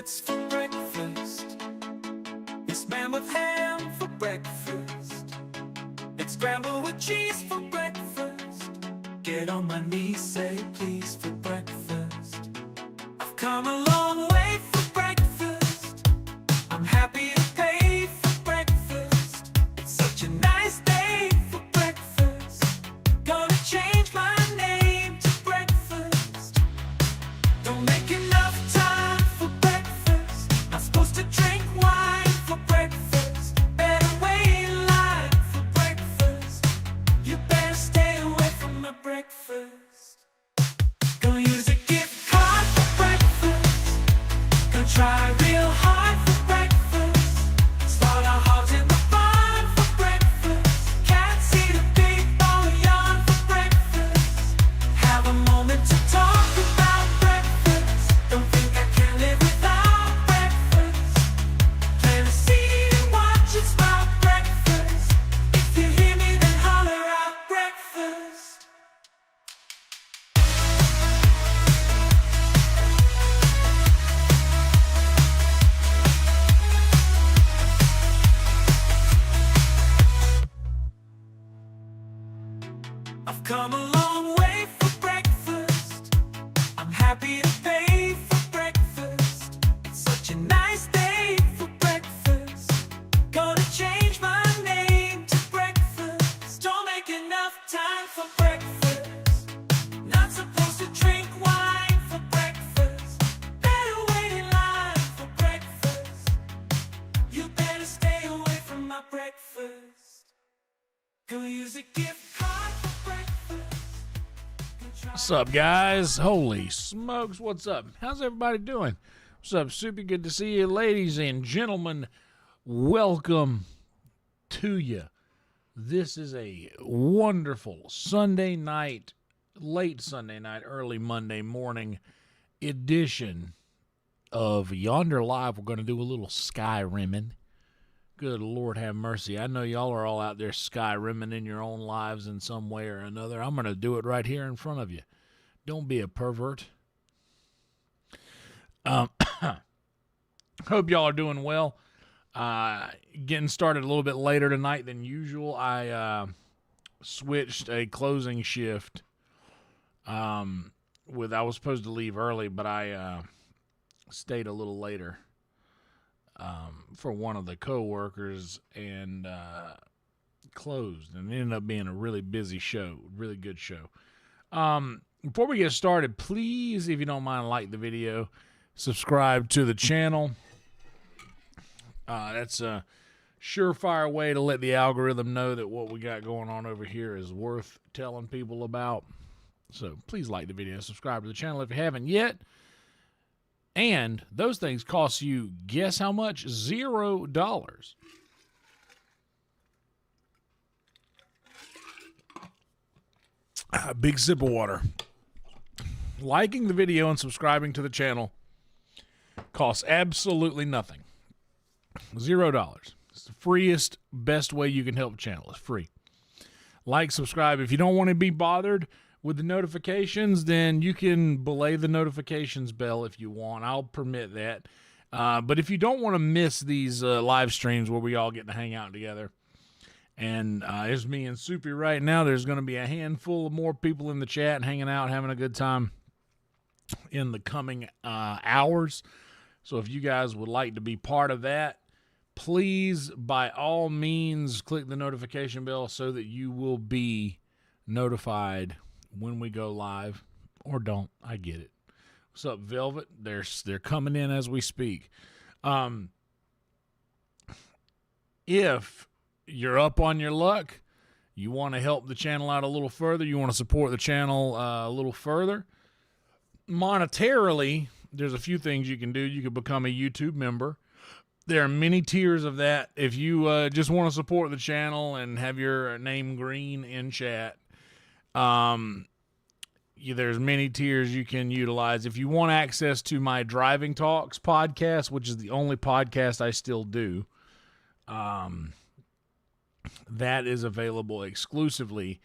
omelets for breakfast. It's mammoth ham for breakfast. It's scrambled with cheese for breakfast. Get on my knees, say please for breakfast. I've come a long way for breakfast. I'm happy to pay for breakfast. It's such a nice day for breakfast. Gonna change my name to breakfast. Don't make enough time for breakfast. Not supposed to drink wine for breakfast. Better wait in line for breakfast. You better stay away from my breakfast. Gonna use a gift card for breakfast. Gonna try real hard for breakfast. Start our hogs in the barn for breakfast. Cats eat a big bowl of yarn for breakfast. Have a moment to talk about breakfast. Don't think I can live without breakfast. Plant a seed and watch it sprout breakfast. If you hear me, then holler out breakfast. I've come a long way for breakfast. I'm happy to pay for breakfast. It's such a nice day for breakfast. Gonna change my name to breakfast. Don't make enough time for breakfast. Not supposed to drink wine for breakfast. Better wait in line for breakfast. You better stay away from my breakfast. Gonna use a gift card for breakfast. What's up, guys? Holy smokes, what's up? How's everybody doing? What's up? Super good to see you, ladies and gentlemen. Welcome to you. This is a wonderful Sunday night, late Sunday night, early Monday morning edition of YonderLive. We're going to do a little Skyrimming. Good Lord have mercy. I know y'all are all out there Skyrimming in your own lives in some way or another. I'm going to do it right here in front of you. Don't be a pervert. Hope y'all are doing well. Getting started a little bit later tonight than usual. I switched a closing shift. I was supposed to leave early, but I stayed a little later. For one of the co-workers and closed, and it ended up being a really busy show, really good show. Before we get started, please, if you don't mind, like the video, subscribe to the channel. That's a surefire way to let the algorithm know that what we got going on over here is worth telling people about. So please like the video, subscribe to the channel if you haven't yet. And those things cost you, guess how much? $0. A big sip of water. Liking the video and subscribing to the channel costs absolutely nothing. $0. It's the freest, best way you can help the channel. It's free. Like, subscribe. If you don't want to be bothered with the notifications, then you can belay the notifications bell if you want. I'll permit that. But if you don't want to miss these live streams where we all get to hang out together, and it's me and Soupy right now, there's going to be a handful of more people in the chat hanging out, having a good time in the coming hours. So if you guys would like to be part of that, please, by all means, click the notification bell so that you will be notified when we go live, or don't. I get it. What's up, Velvet? They're coming in as we speak. If you're up on your luck, you want to help the channel out a little further, you want to support the channel a little further, monetarily, there's a few things you can do. You can become a YouTube member. There are many tiers of that. If you just want to support the channel and have your name green in chat, there's many tiers you can utilize. If you want access to my Driving Talks podcast, which is the only podcast I still do, that is available exclusively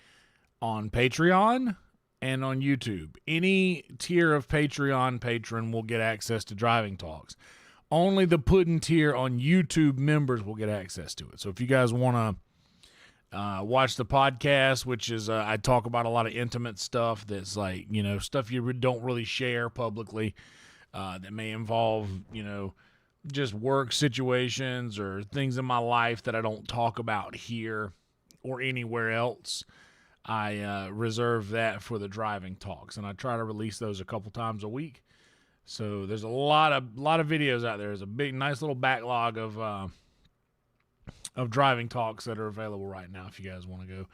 on Patreon and on YouTube. Any tier of Patreon patron will get access to Driving Talks. only the Puddin' tier on YouTube members will get access to it. So if you guys want to watch the podcast, which is I talk about a lot of intimate stuff that's like, you know, stuff you don't really share publicly, that may involve, you know, just work situations or things in my life that I don't talk about here or anywhere else. I reserve that for the driving talks, and I try to release those a couple times a week. So there's a lot of videos out there. There's a big, nice little backlog of driving talks that are available right now. If you guys want to go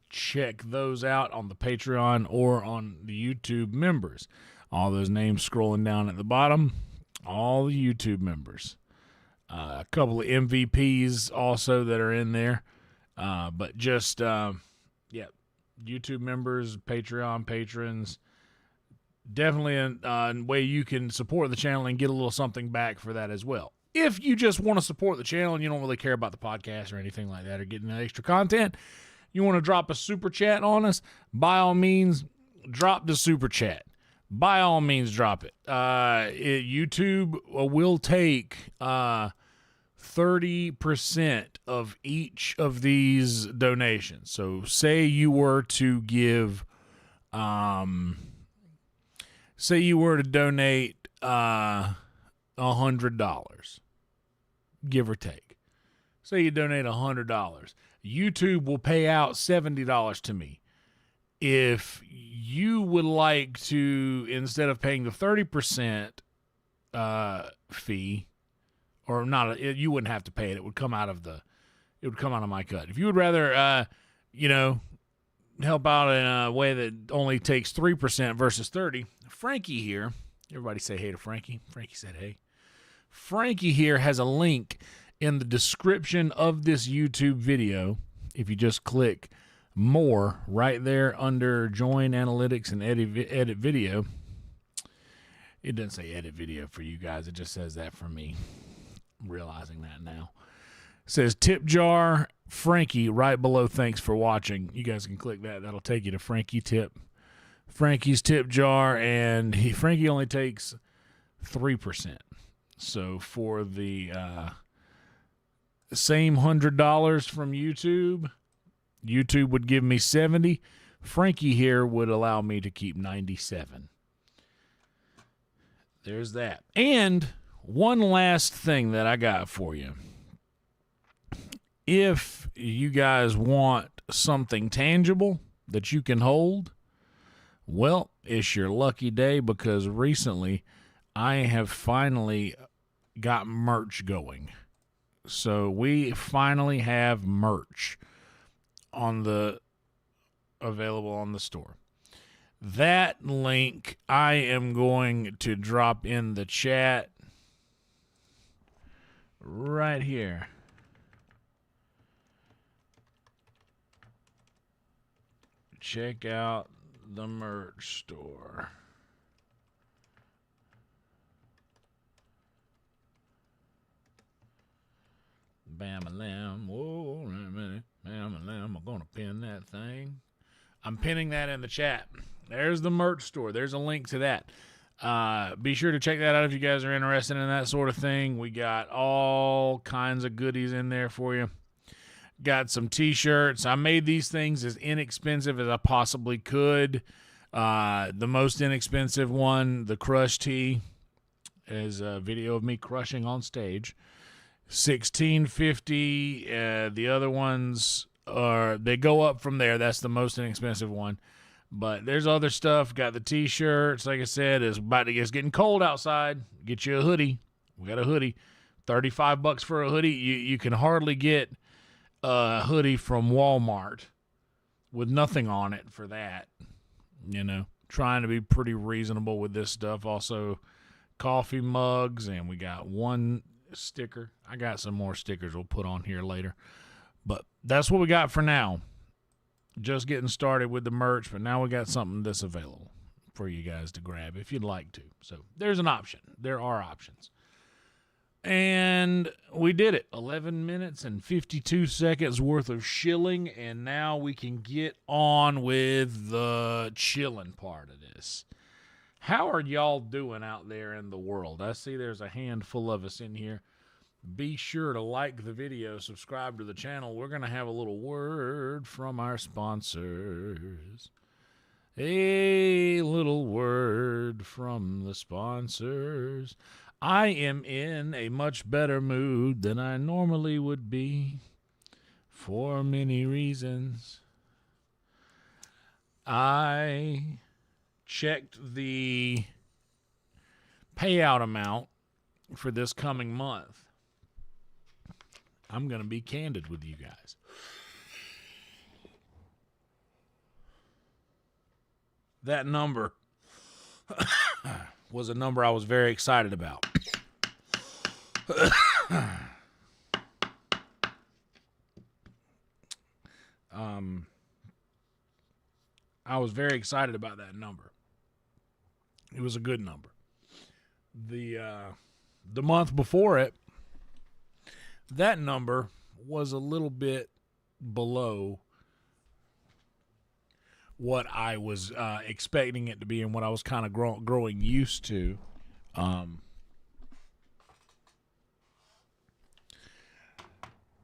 check those out on the Patreon or on the YouTube members, all those names scrolling down at the bottom, all the YouTube members. A couple of MVPs also that are in there, but just YouTube members, Patreon patrons. Definitely a way you can support the channel and get a little something back for that as well. If you just want to support the channel and you don't really care about the podcast or anything like that or getting that extra content, you want to drop a super chat on us, by all means, drop the super chat. By all means, drop it. YouTube will take 30% of each of these donations. So say you were to give, say you were to donate $100, give or take. Say you donate $100. YouTube will pay out $70 to me. If you would like to, instead of paying the 30% fee, or not, you wouldn't have to pay it. It would come out of my cut. If you would rather, help out in a way that only takes 3% versus 30%, Frankie here, everybody say hey to Frankie. Frankie said hey. Frankie here has a link in the description of this YouTube video. If you just click more right there under join analytics and edit video. It doesn't say edit video for you guys. It just says that for me. I'm realizing that now. It says tip jar Frankie right below thanks for watching. You guys can click that. That'll take you to Frankie's tip jar, and Frankie only takes 3%. So for the same $100 from YouTube would give me 70. Frankie here would allow me to keep 97. There's that. And one last thing that I got for you. If you guys want something tangible that you can hold, well, it's your lucky day, because recently I have finally got merch going. So we finally have merch available on the store. That link I am going to drop in the chat right here. Check out the merch store. Bam-a-lam. Whoa, wait a minute. Bam-a-lam. I'm going to pin that thing. I'm pinning that in the chat. There's the merch store. There's a link to that. Be sure to check that out if you guys are interested in that sort of thing. We got all kinds of goodies in there for you. Got some t-shirts. I made these things as inexpensive as I possibly could. The most inexpensive one, the crush tee, is a video of me crushing on stage. $16.50. The other ones they go up from there. That's the most inexpensive one. But there's other stuff. Got the t-shirts. Like I said, it's getting cold outside. Get you a hoodie. We got a hoodie. $35 for a hoodie. You can hardly get a hoodie from Walmart with nothing on it for that. You know, trying to be pretty reasonable with this stuff. Also, coffee mugs, and we got one sticker. I got some more stickers we'll put on here later. But that's what we got for now. Just getting started with the merch, but now we got something that's available for you guys to grab if you'd like to. So there's an option. There are options. And we did it. 11 minutes and 52 seconds worth of shilling, and now we can get on with the chilling part of this. How are y'all doing out there in the world? I see there's a handful of us in here. Be sure to like the video, subscribe to the channel. We're going to have a little word from our sponsors. A little word from the sponsors. I am in a much better mood than I normally would be for many reasons. I checked the payout amount for this coming month. I'm going to be candid with you guys. That number was a number I was very excited about. I was very excited about that number. It was a good number. The month before it, that number was a little bit below what I was expecting it to be and what I was kind of growing used to.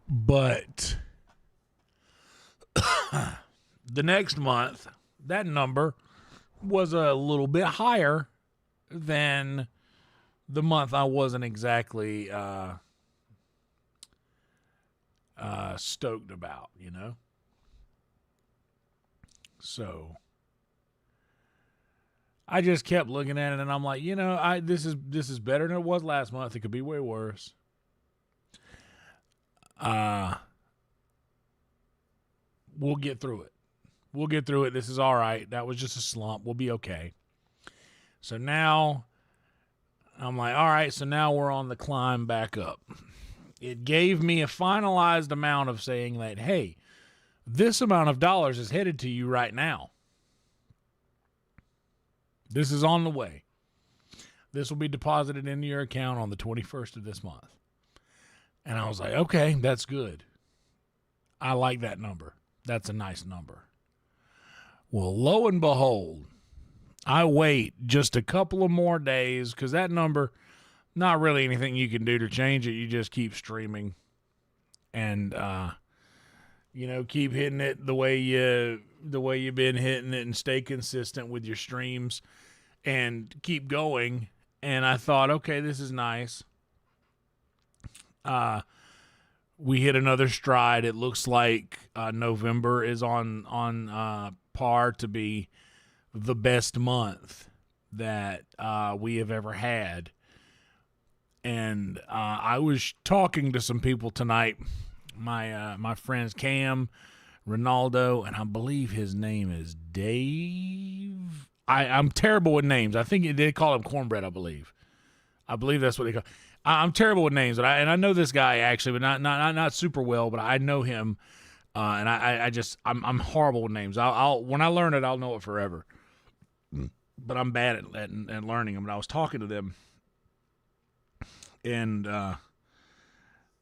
But the next month, that number was a little bit higher than the month I wasn't exactly stoked about, you know? So I just kept looking at it and I'm like, you know, this is better than it was last month. It could be way worse. We'll get through it. We'll get through it. This is all right. That was just a slump. We'll be okay. So now I'm like, all right, so now we're on the climb back up. It gave me a finalized amount of saying that, hey, this amount of dollars is headed to you right now. This is on the way. This will be deposited into your account on the 21st of this month. And I was like, okay, that's good. I like that number. That's a nice number. Well, lo and behold, I wait just a couple of more days because that number, not really anything you can do to change it. You just keep streaming and, you know, keep hitting it the way you've been hitting it and stay consistent with your streams and keep going. And I thought, okay, this is nice. We hit another stride. It looks like November is on par to be the best month that we have ever had. And I was talking to some people tonight. My friends Cam, Ronaldo, and I believe his name is Dave. I'm terrible with names. I think they call him Cornbread, I believe. I believe that's what they call. I'm terrible with names, but I know this guy actually, but not super well. But I know him, and I'm horrible with names. I'll when I learn it, I'll know it forever. But I'm bad at learning them. And I was talking to them, and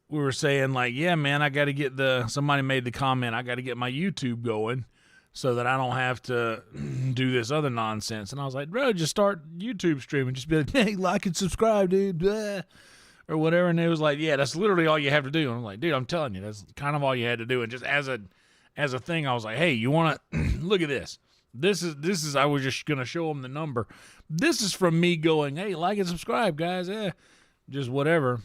we were saying like, yeah, man, I got to get somebody made the comment, I got to get my YouTube going so that I don't have to do this other nonsense. And I was like, bro, just start YouTube streaming. Just be like, hey, like and subscribe, dude. Blah. Or whatever. And it was like, yeah, that's literally all you have to do. And I'm like, dude, I'm telling you, that's kind of all you had to do. And just as a thing, I was like, hey, you want to look at this? This is, I was just going to show them the number. This is from me going, hey, like and subscribe, guys. Just whatever.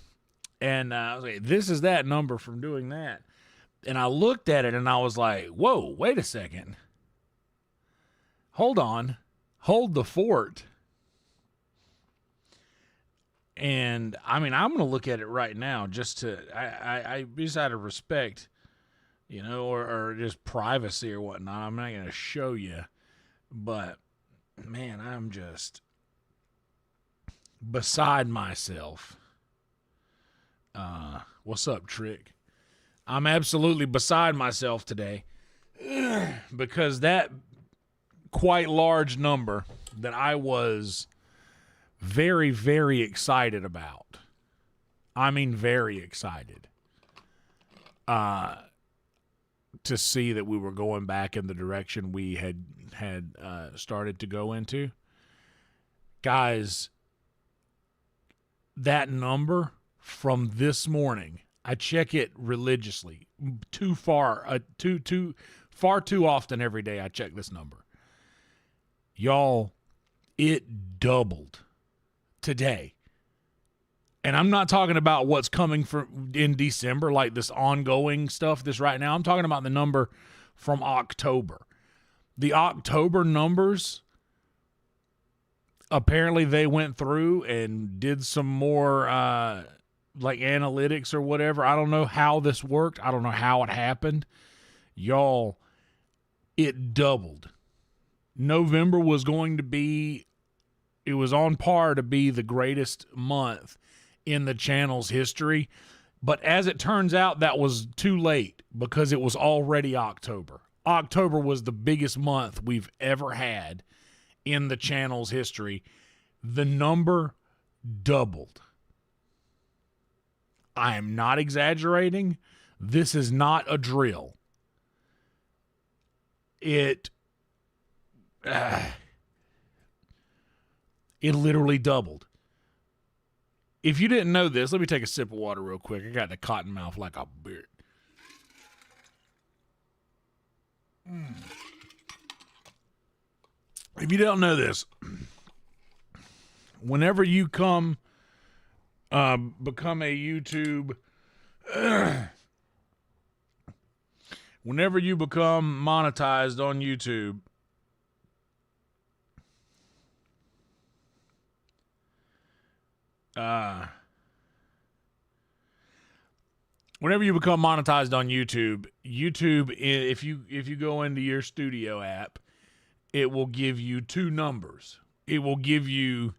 And I was like, this is that number from doing that. And I looked at it and I was like, whoa, wait a second. Hold on. Hold the fort. And I mean, I'm going to look at it right now just I just out of respect, you know, or just privacy or whatnot. I'm not going to show you, but man, I'm just beside myself. What's up, Trick? I'm absolutely beside myself today because that quite large number that I was very, very excited about. I mean, very excited to see that we were going back in the direction we had started to go into. Guys, that number from this morning, I check it religiously. Far too often every day I check this number. Y'all, it doubled today. And I'm not talking about what's coming in December, like this ongoing stuff, this right now. I'm talking about the number from October. The October numbers, apparently they went through and did some more like analytics or whatever. I don't know how this worked. I don't know how it happened. Y'all, it doubled. November was going to be, it was on par to be the greatest month in the channel's history. But as it turns out, that was too late because it was already October. October was the biggest month we've ever had in the channel's history. The number doubled. I am not exaggerating. This is not a drill. It literally doubled. If you didn't know this, let me take a sip of water real quick. I got the cotton mouth like a beard. If you don't know this, whenever you become a YouTube, whenever you become monetized on YouTube, whenever you become monetized on YouTube, if you go into your studio app, it will give you two numbers. It will give you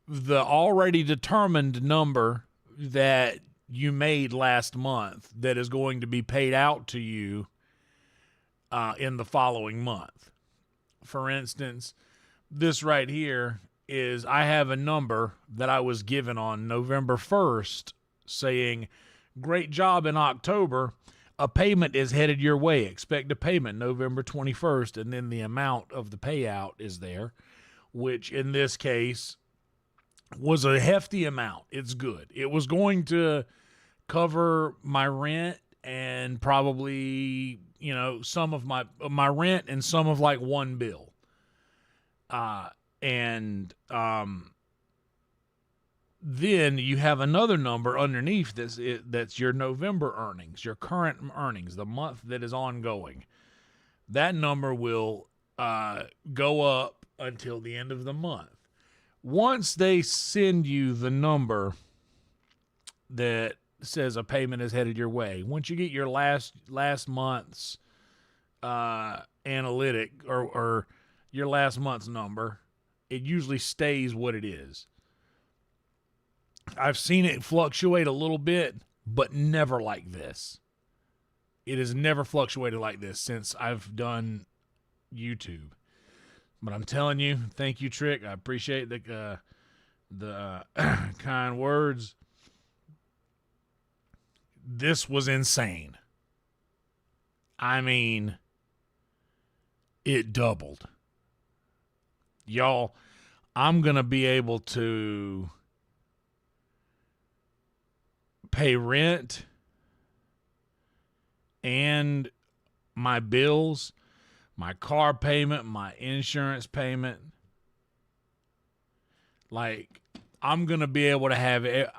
the already determined number that you made last month that is going to be paid out to you in the following month. For instance, this right here is, I have a number that I was given on November 1st saying, great job in October. A payment is headed your way. Expect a payment November 21st. And then the amount of the payout is there, which in this case was a hefty amount. It's good. It was going to cover my rent and probably, some of my rent and some of like one bill. Then you have another number underneath this that's your November earnings, your current earnings, the month that is ongoing. That number will go up until the end of the month. Once they send you the number that says a payment is headed your way, once you get your last month's analytic or your last month's number, it usually stays what it is. I've seen it fluctuate a little bit, but never like this. It has never fluctuated like this since I've done YouTube. But I'm telling you, thank you, Trick. I appreciate the kind words. This was insane. I mean, it doubled. Y'all, I'm going to be able to pay rent and my bills, my car payment, my insurance payment. Like, I'm going to be able to have it.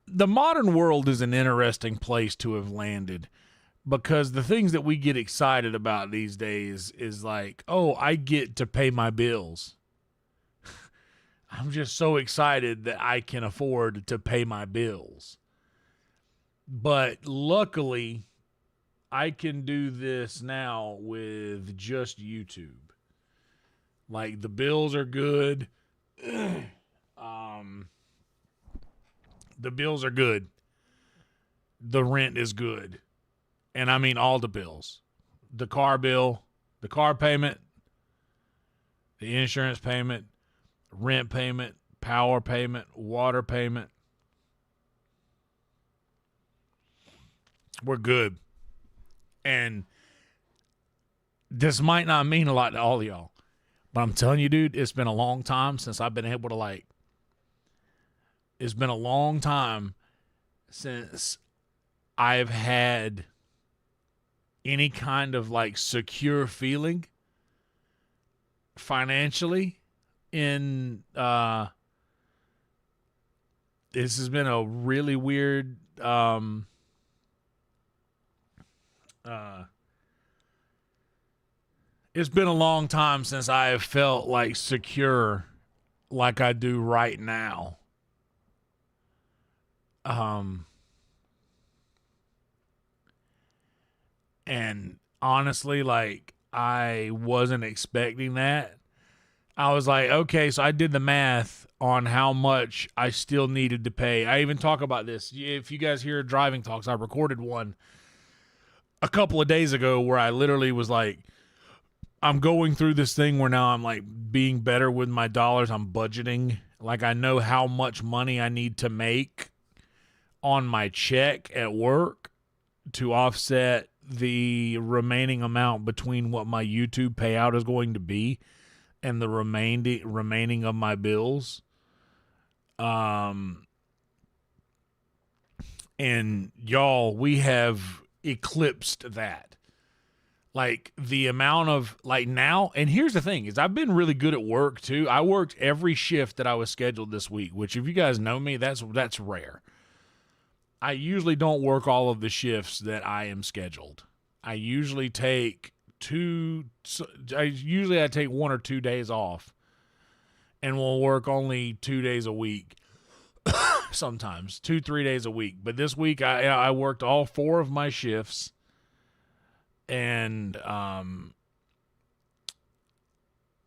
The modern world is an interesting place to have landed, because the things that we get excited about these days is like, oh, I get to pay my bills. I'm just so excited that I can afford to pay my bills. But luckily, I can do this now with just YouTube. Like, the bills are good. The bills are good. The rent is good. And I mean all the bills. The car bill, the car payment, the insurance payment, rent payment, power payment, water payment. We're good. And this might not mean a lot to all of y'all, but I'm telling you, dude, it's been a long time since I've been able to, like, it's been a long time since I've had any kind of, like, secure feeling financially in, this has been a really weird, it's been a long time since I have felt like secure like I do right now. And honestly, like, I wasn't expecting that. I was like, okay, so I did the math on how much I still needed to pay. I even talk about this. If you guys hear driving talks, I recorded one a couple of days ago where I literally was like, I'm going through this thing where now I'm like being better with my dollars. I'm budgeting. Like, I know how much money I need to make on my check at work to offset the remaining amount between what my YouTube payout is going to be and the remaining of my bills. And y'all, we have eclipsed that. Like, the amount of, like, now, and here's the thing, is I've been really good at work too. I worked every shift that I was scheduled this week, which, if you guys know me, that's rare. I usually don't work all of the shifts that I am scheduled. I usually take I take 1 or 2 days off and will work only 2 days a week. Sometimes 2-3 days a week. But this week I worked all 4 of my shifts, and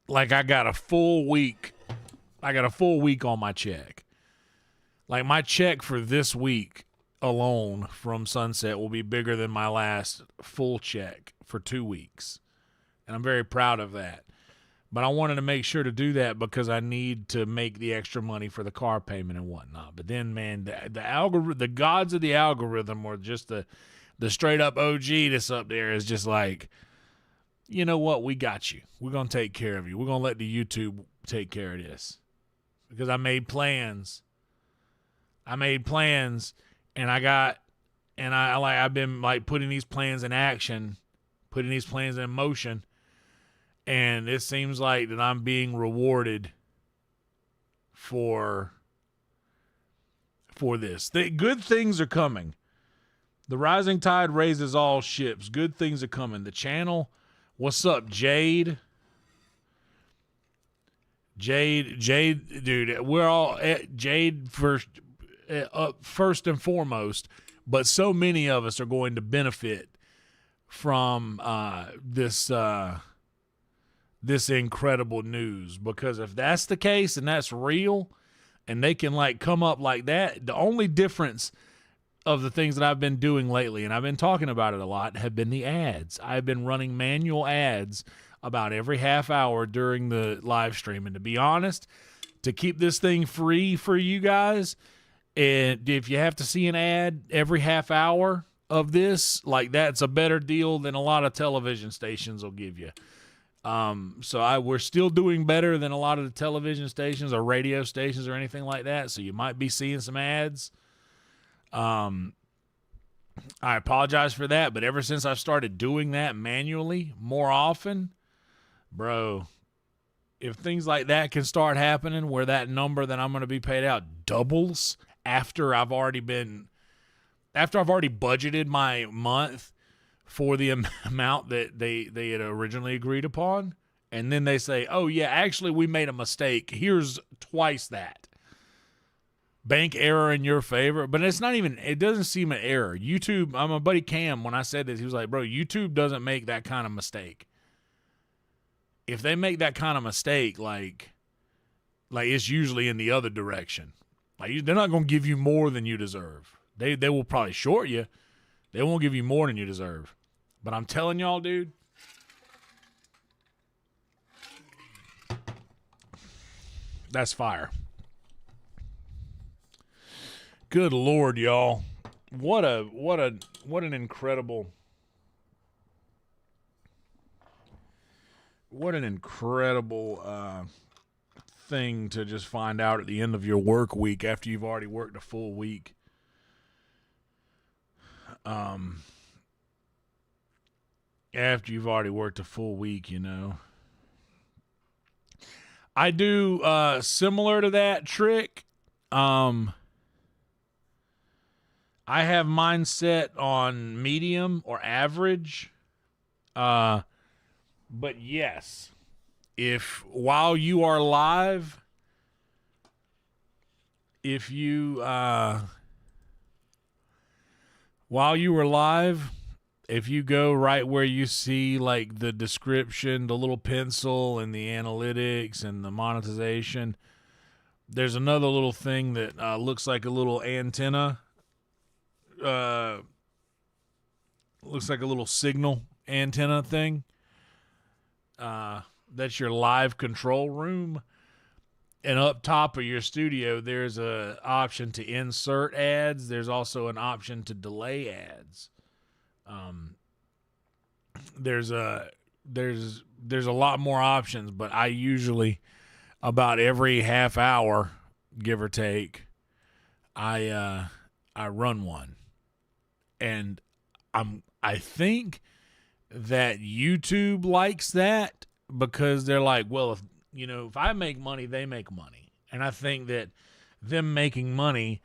like, I got a full week. I got a full week on my check. Like, my check for this week alone from Sunset will be bigger than my last full check for 2 weeks. And I'm very proud of that. But I wanted to make sure to do that because I need to make the extra money for the car payment and whatnot. But then, man, the gods of the algorithm, or just the straight up OG that's up there, is just like, you know what? We got you. We're going to take care of you. We're going to let the YouTube take care of this. Because I made plans. And I've been, like, putting these plans in action, putting these plans in motion, and it seems like that I'm being rewarded for this. Good things are coming. The rising tide raises all ships. Good things are coming. The channel, what's up, Jade? Jade, dude, we're all at Jade first and foremost. But so many of us are going to benefit from this incredible news, because if that's the case and that's real, and they can, like, come up like that, the only difference of the things that I've been doing lately, and I've been talking about it a lot, have been the ads. I've been running manual ads about every half hour during the live stream, and to be honest, to keep this thing free for you guys, and if you have to see an ad every half hour of this, like, that's a better deal than a lot of television stations will give you. So we're still doing better than a lot of the television stations or radio stations or anything like that. So you might be seeing some ads. I apologize for that, but ever since I've started doing that manually more often, bro, if things like that can start happening where that number that I'm going to be paid out doubles after I've already budgeted my month for the amount that they had originally agreed upon, and then they say, oh yeah, actually we made a mistake, here's twice that. Bank error in your favor. But it's not even, it doesn't seem an error. YouTube, my buddy Cam, when I said this, he was like, bro, YouTube doesn't make that kind of mistake. If they make that kind of mistake, like it's usually in the other direction. Like, they're not going to give you more than you deserve. They will probably short you. They won't give you more than you deserve. But I'm telling y'all, dude, that's fire. Good Lord, y'all. What an incredible what an incredible thing to just find out at the end of your work week after you've already worked a full week. After you've already worked a full week, you know. I do similar to that trick. I have mine set on medium or average. But yes, if while you are live, if you while you were live, if you go right where you see like the description, the little pencil and the analytics and the monetization, there's another little thing that looks like a little antenna. Looks like a little signal antenna thing. That's your live control room. And up top of your studio, there's a option to insert ads. There's also an option to delay ads. There's a lot more options, but I usually about every half hour, give or take, I run one. And I think that YouTube likes that because they're like, well, if I make money, they make money. And I think that them making money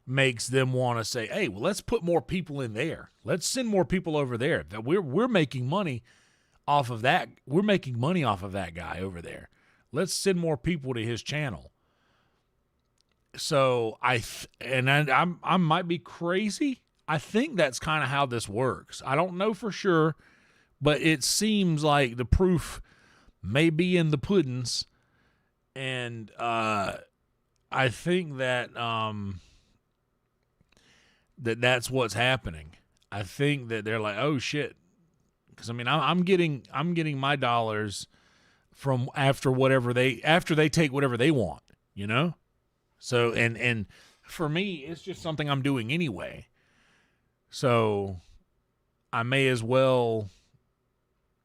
makes them want to say, hey, well, let's put more people in there. Let's send more people over there. That we're making money off of that. We're making money off of that guy over there. Let's send more people to his channel. So I might be crazy. I think that's kind of how this works. I don't know for sure, but it seems like the proof may be in the puddings, and I think that that's what's happening. I think that they're like, oh shit, because I mean I'm getting my dollars from after they take whatever they want, you know. So and for me, it's just something I'm doing anyway. So I may as well,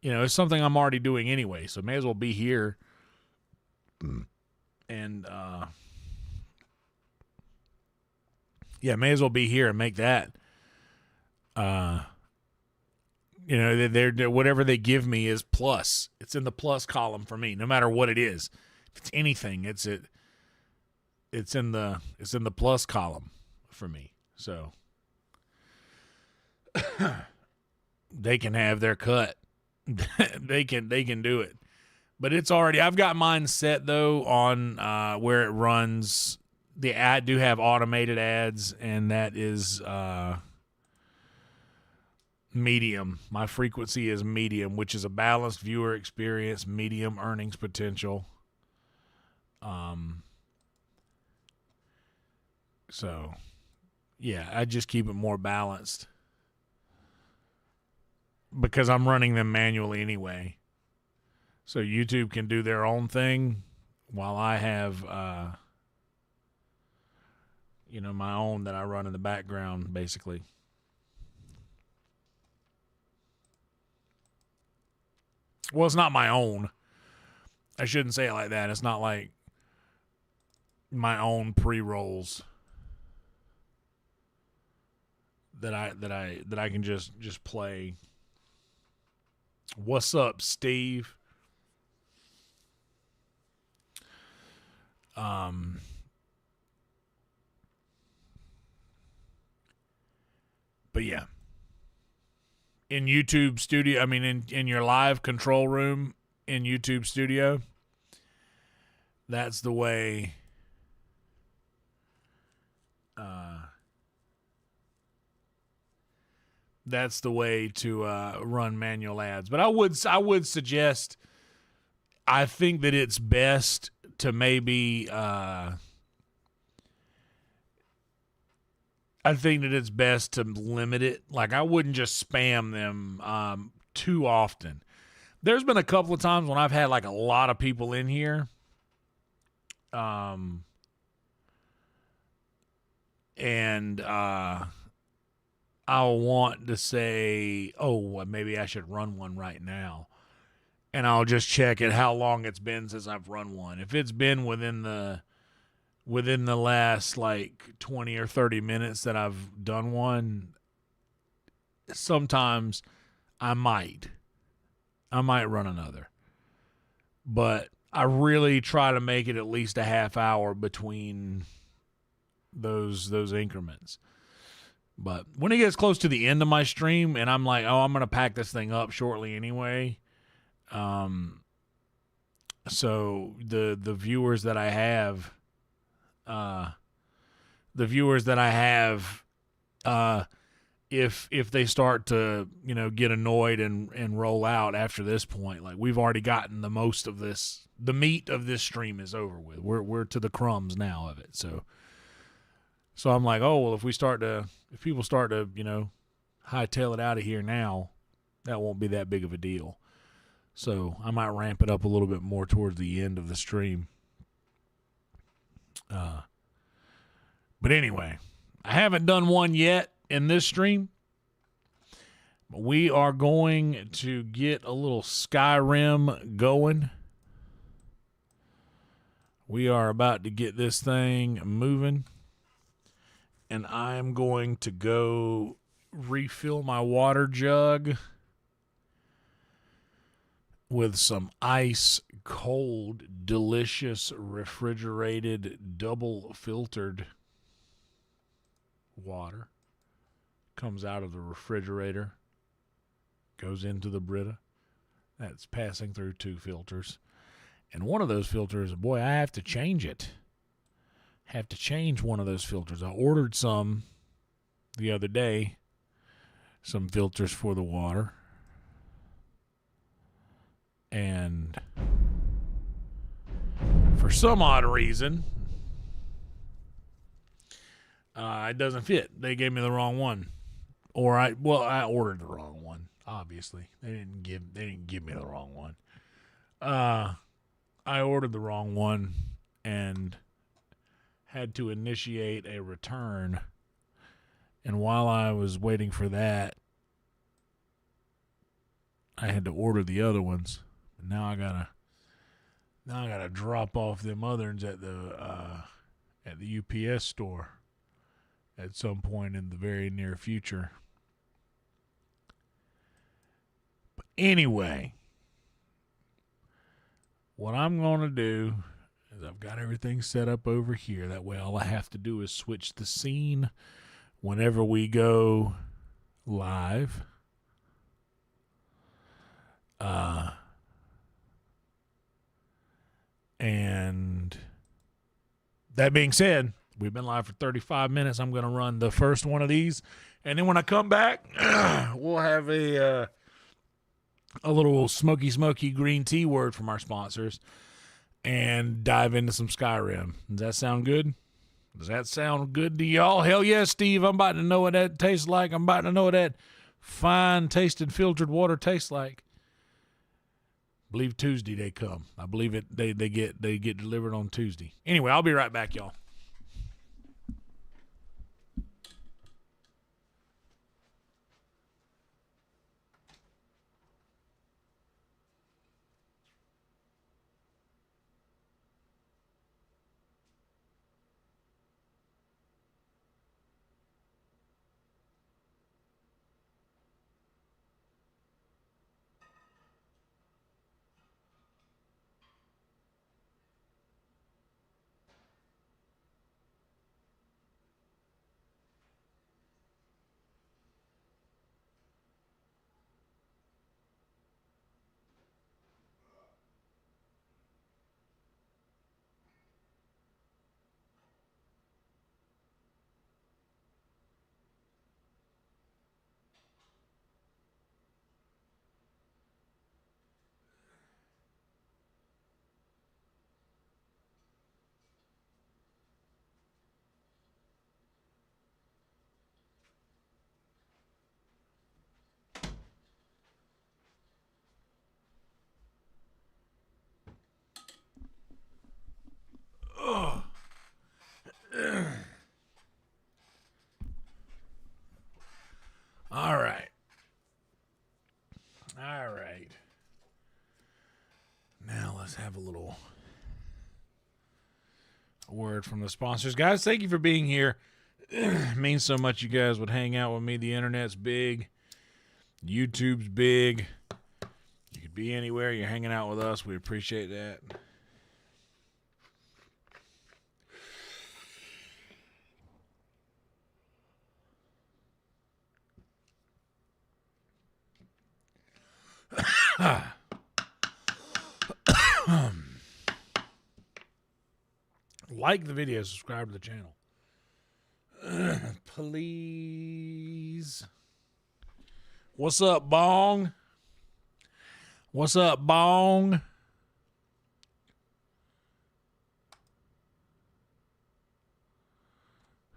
it's something I'm already doing anyway. So may as well be here. And, may as well be here and make that, they're whatever they give me is plus. It's in the plus column for me, no matter what it is. If it's anything, it's in the plus column for me. So they can have their cut. they can do it. But it's already, I've got mine set though on where it runs. The ad do have automated ads, and that is medium. My frequency is medium, which is a balanced viewer experience, medium earnings potential. So yeah, I just keep it more balanced because I'm running them manually anyway. So YouTube can do their own thing while I have, my own that I run in the background, basically. Well, it's not my own. I shouldn't say it like that. It's not like my own pre-rolls that I can just play. What's up, Steve? But yeah, in YouTube Studio, I mean, in your live control room in YouTube Studio, that's the way. That's the way to run manual ads. But I would suggest. I think that it's best to maybe. I think that it's best to limit it. Like, I wouldn't just spam them too often. There's been a couple of times when I've had like a lot of people in here. And I'll want to say, oh, well, maybe I should run one right now. and I'll just check at how long it's been since I've run one. If it's been within the last like 20 or 30 minutes that I've done one, sometimes I might run another. But I really try to make it at least a half hour between those increments. But when it gets close to the end of my stream and I'm like, oh, I'm going to pack this thing up shortly anyway. So the viewers that I have, if they start to, get annoyed and roll out after this point, like we've already gotten the most of this, the meat of this stream is over with. We're to the crumbs now of it. So I'm like, oh, well, if people start to, hightail it out of here now, that won't be that big of a deal. So I might ramp it up a little bit more towards the end of the stream. But anyway, I haven't done one yet in this stream. But we are going to get a little Skyrim going. We are about to get this thing moving. And I'm going to go refill my water jug with some ice cold, delicious, refrigerated, double filtered water. Comes out of the refrigerator, goes into the Brita. That's passing through 2 filters. And one of those filters, boy, I have to change it. Have to change one of those filters. I ordered some the other day, some filters for the water. And for some odd reason, it doesn't fit. They gave me the wrong one. Or I ordered the wrong one, obviously. They didn't give me the wrong one. I ordered the wrong one and had to initiate a return. And while I was waiting for that, I had to order the other ones. But now I gotta drop off them other ones at the UPS store at some point in the very near future. But anyway, what I'm going to do is I've got everything set up over here. That way all I have to do is switch the scene whenever we go live. And that being said, we've been live for 35 minutes. I'm going to run the first one of these. And then when I come back, we'll have a little smoky green tea word from our sponsors and dive into some Skyrim. Does that sound good? Does that sound good to y'all? Hell yeah, Steve. I'm about to know what that tastes like. I'm about to know what that fine tasted filtered water tastes like. I believe Tuesday they come. I believe it. They get delivered on Tuesday. Anyway, I'll be right back, y'all. have a little word from the sponsors. Guys, thank you for being here. It means so much you guys would hang out with me. The internet's big. YouTube's big. You could be anywhere. You're hanging out with us. We appreciate that. Like the video, subscribe to the channel. Please. What's up, Bong? What's up, Bong?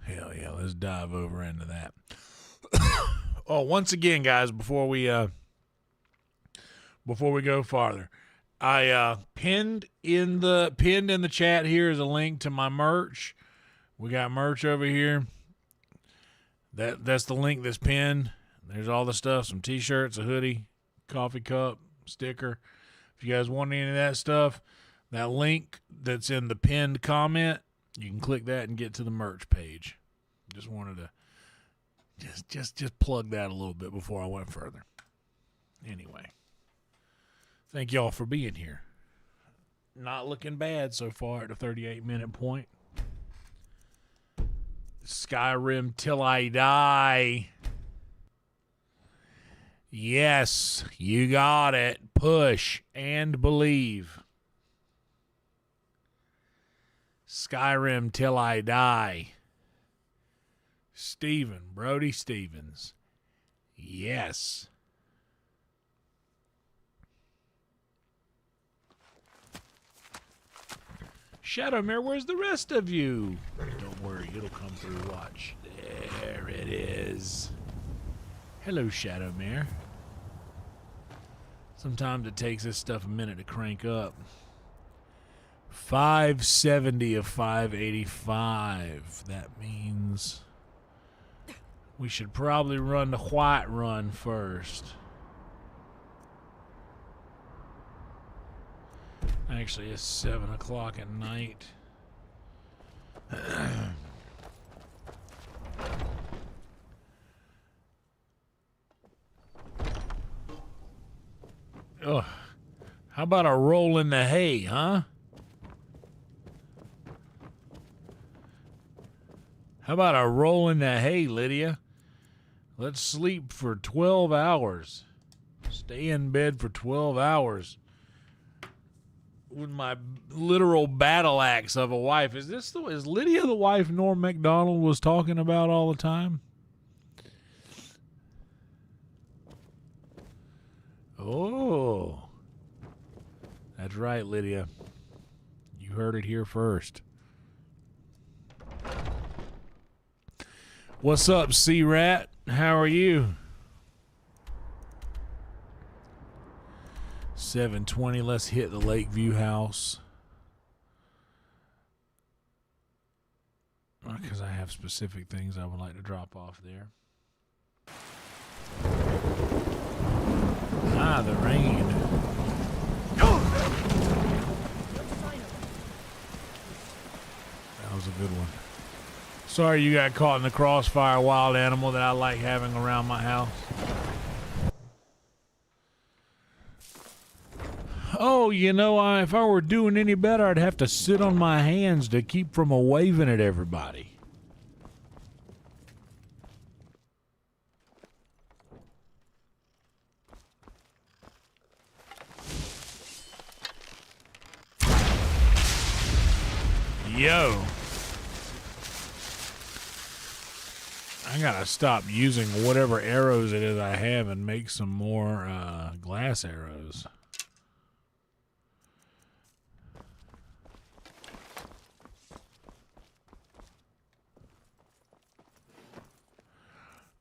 Hell yeah, let's dive over into that. Oh, once again, guys, before we go farther, I pinned in the chat here is a link to my merch. We got merch over here. That's the link that's pinned. There's all the stuff, some t-shirts, a hoodie, coffee cup, sticker. If you guys want any of that stuff, that link that's in the pinned comment, you can click that and get to the merch page. Just wanted to just plug that a little bit before I went further. Anyway, thank y'all for being here. Not looking bad so far at the 38-minute point. Skyrim till I die. Yes, you got it. Push and believe. Skyrim till I die. Brody Stevens. Yes. Shadowmare, where's the rest of you? Don't worry, it'll come through. Watch. There it is. Hello, Shadowmare. Sometimes it takes this stuff a minute to crank up. 570 of 585. That means we should probably run the white run first. Actually, it's 7 o'clock at night. Ugh. How about a roll in the hay, huh? How about a roll in the hay, Lydia? Let's sleep for 12 hours. Stay in bed for 12 hours. With my literal battle axe of a wife. Is Lydia the wife Norm Macdonald was talking about all the time? Oh. That's right, Lydia. You heard it here first. What's up, C-Rat? How are you? 7:20. Let's hit the Lakeview house. Because I have specific things I would like to drop off there. Ah, the rain. That was a good one. Sorry you got caught in the crossfire, wild animal that I like having around my house. Oh, you know, if I were doing any better, I'd have to sit on my hands to keep from waving at everybody. Yo. I gotta stop using whatever arrows it is I have and make some more glass arrows.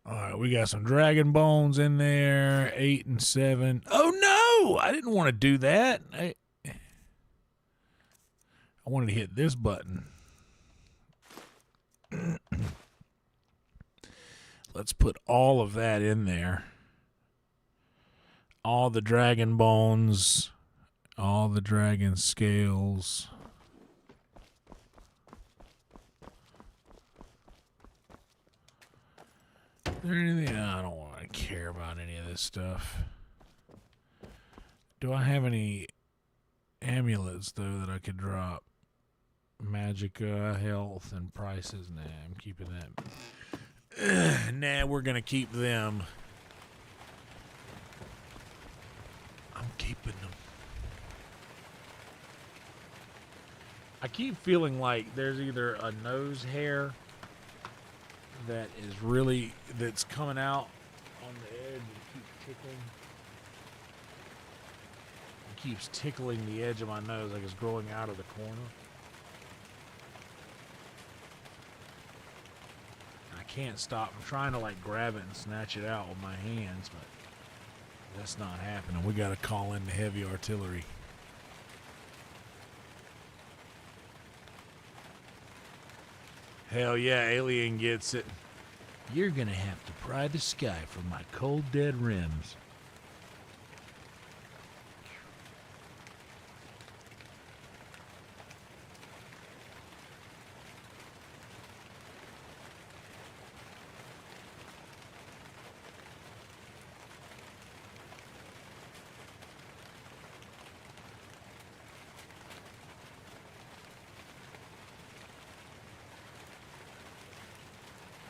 All right, we got some dragon bones in there, 8 and 7. Oh no, I didn't want to do that. I wanted to hit this button. Let's put all of that in there. All the dragon bones. All the dragon scales. Is there anything? I don't want to care about any of this stuff. Do I have any amulets, though, that I could drop? Magicka, health, and prices? Nah, I'm keeping that. Nah, we're going to keep them. I'm keeping them. I keep feeling like there's either a nose hair that is really, that's coming out on the edge and keeps tickling. It keeps tickling the edge of my nose like it's growing out of the corner. I can't stop. I'm trying to like grab it and snatch it out with my hands, but that's not happening. We got to call in the heavy artillery. Hell yeah, Alien gets it. You're gonna have to pry the sky from my cold dead rims.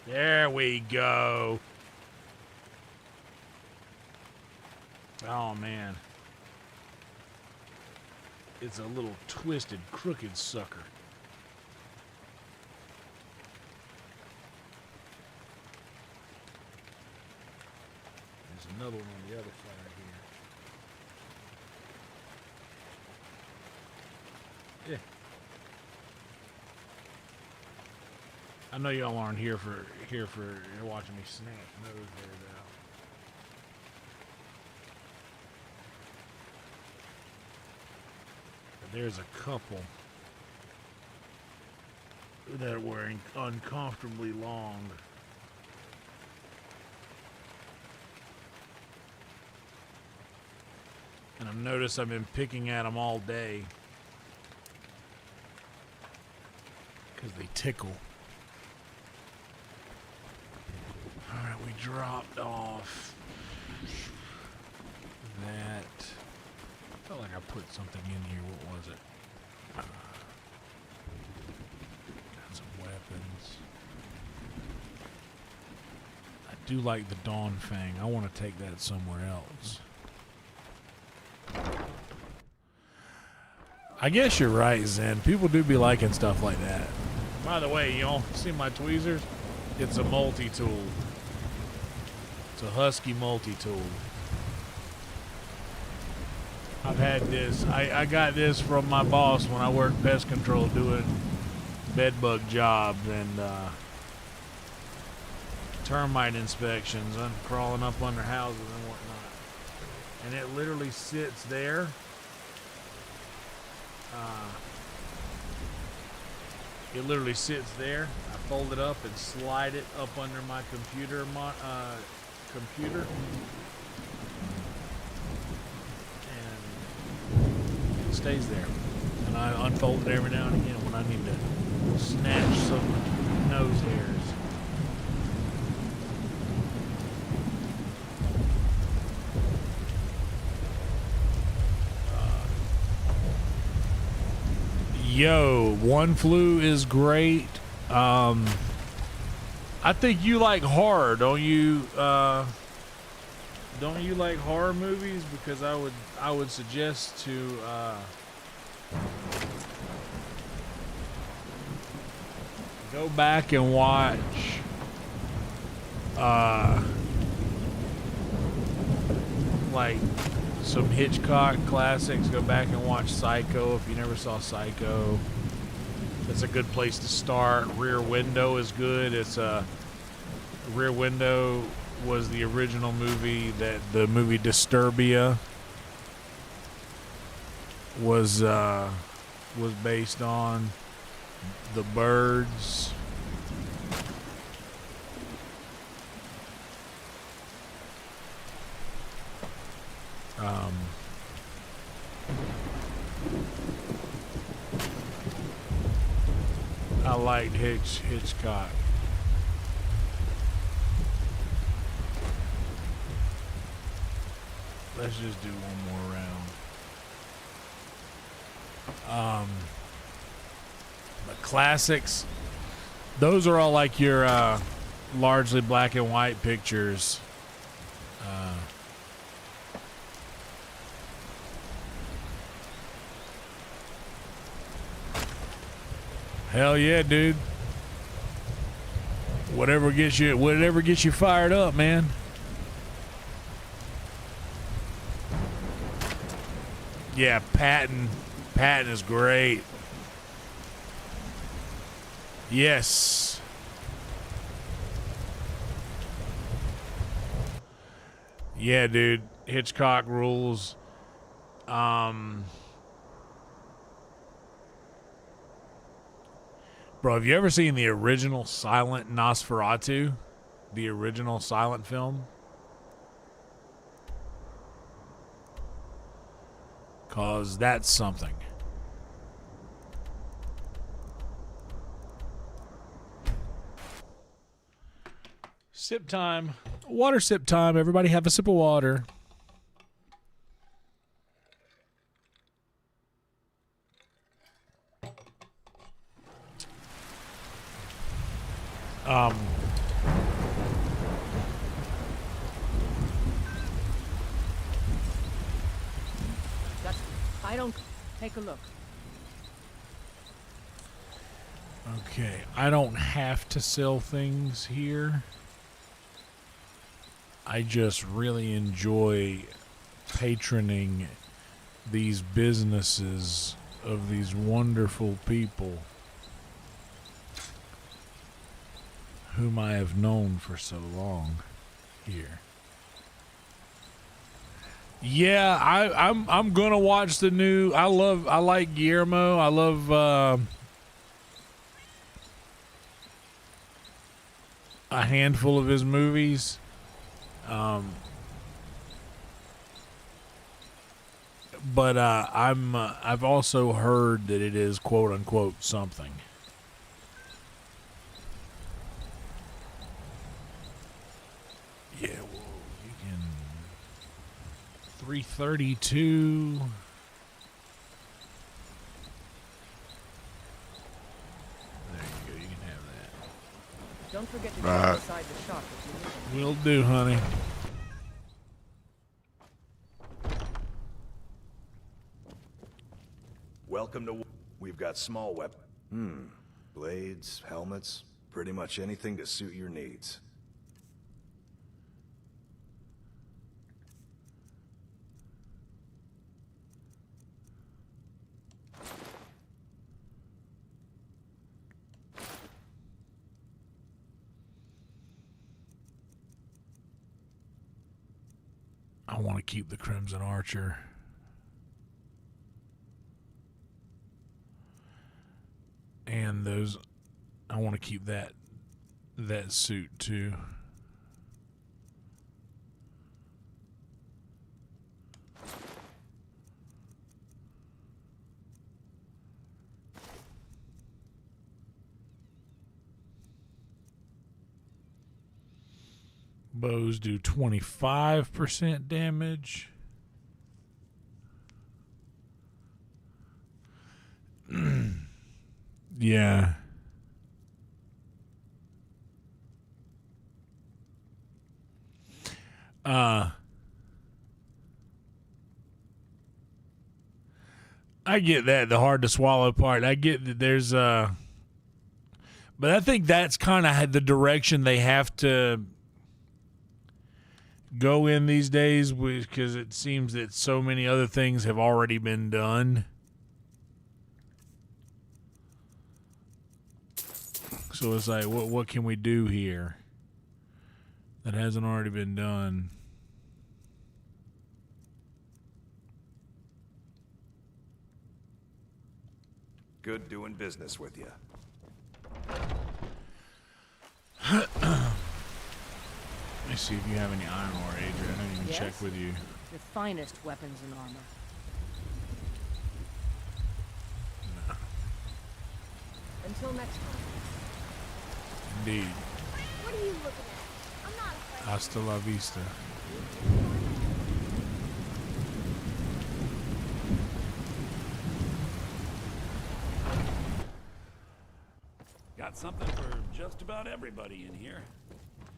There we go. Oh, man. It's a little twisted, crooked sucker. There's another one on the other side here. Yeah. I know y'all aren't here for watching me snatch nose hairs out. But there's a couple that were uncomfortably long. And I've noticed I've been picking at them all day because they tickle. Alright, we dropped off that. I felt like I put something in here. What was it? Got some weapons. I do like the Dawn Fang. I want to take that somewhere else. I guess you're right, Zen. People do be liking stuff like that. By the way, y'all see my tweezers? It's a multi-tool. It's a Husky multi-tool. I've had this. I got this from my boss when I worked pest control doing bed bug jobs and termite inspections and crawling up under houses and whatnot. And it literally sits there. It literally sits there. I fold it up and slide it up under my computer. And it stays there. And I unfold it every now and again when I need to snatch some nose hairs. Yo, One Flew is great. I think you like horror, don't you? Don't you like horror movies? Because I would suggest to go back and watch like some Hitchcock classics. Go back and watch Psycho if you never saw Psycho. That's a good place to start. Rear Window is good. It's Rear Window was the original movie that the movie Disturbia was based on. The Birds. liked Hitchcock. Let's just do one more round. The classics, those are all like your largely black and white pictures. Hell yeah, dude. Whatever gets you fired up, man. Yeah, Patton is great. Yes. Yeah, dude. Hitchcock rules. Bro, have you ever seen the original silent Nosferatu? The original silent film? Cause that's something. Sip time. Water sip time. Everybody have a sip of water. I don't take a look. Okay, I don't have to sell things here. I just really enjoy patroning these businesses of these wonderful people whom I have known for so long here. Yeah, I'm gonna watch the new. I like Guillermo. I love a handful of his movies. But I've also heard that it is quote unquote something. Yeah, well, you can 332. There you go. You can have that. Don't forget to go inside the shop if you need it. Will do, honey. Welcome to... We've got small weapons. Blades, helmets, pretty much anything to suit your needs. I want to keep the Crimson Archer. And those, I want to keep that suit too. Bows do 25% damage. Yeah. I get that, the hard to swallow part. I get that there's but I think that's kind of the direction they have to go in these days, because it seems that so many other things have already been done. So it's like, what can we do here that hasn't already been done? Good doing business with you. Let me see if you have any iron ore, Adrian. I didn't even check with you. The finest weapons and armor. No. Until next time. indeed. What are you looking at? I'm not afraid. Hasta la vista. Got something for just about everybody in here.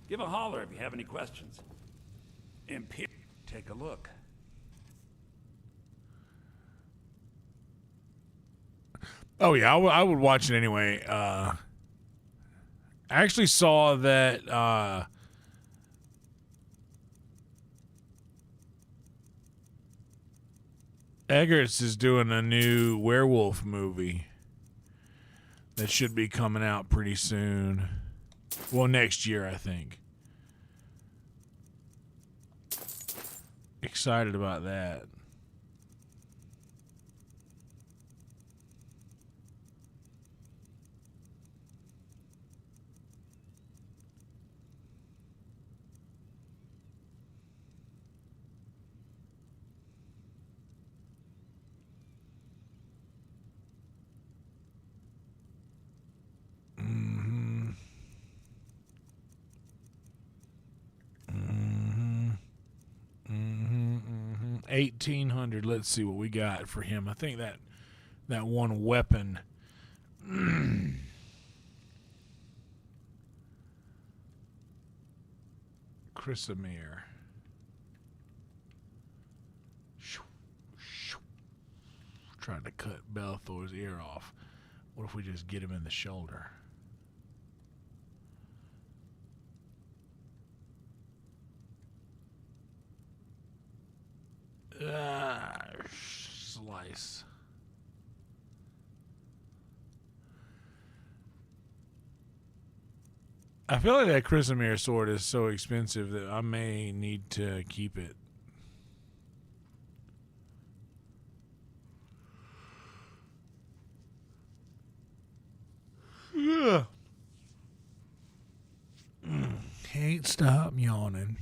Give a holler if you have any questions. Take a look. Oh yeah, I would watch it anyway. I actually saw that Eggers is doing a new werewolf movie that should be coming out pretty soon. Well, next year, I think. Excited about that. Mm-hmm. Mm-hmm. Mm-hmm. Mm-hmm. 1800. Let's see what we got for him. I think that one weapon. Chrysamere. Trying to cut Belthor's ear off. What if we just get him in the shoulder? Slice. I feel like that Chrysamere sword is so expensive that I may need to keep it. Yeah. Can't stop yawning.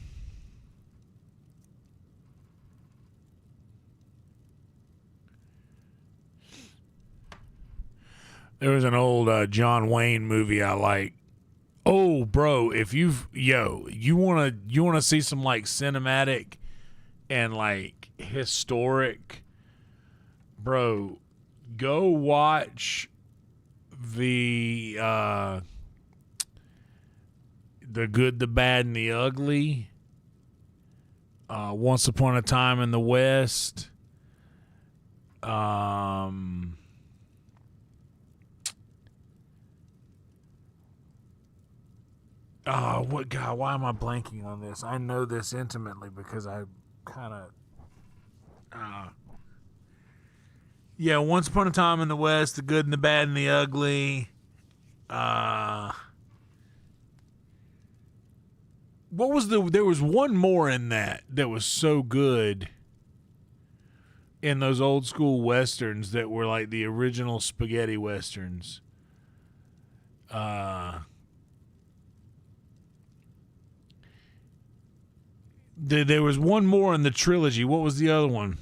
There was an old John Wayne movie I like. Oh, bro, if you wanna see some like cinematic and like historic, bro, go watch the Good, the Bad, and the Ugly. Once Upon a Time in the West. Oh, what God? Why am I blanking on this? I know this intimately because I kind of. Yeah, Once Upon a Time in the West, The Good and the Bad and the Ugly. What was there was one more in that was so good in those old school westerns that were like the original spaghetti westerns. There was one more in the trilogy. What was the other one?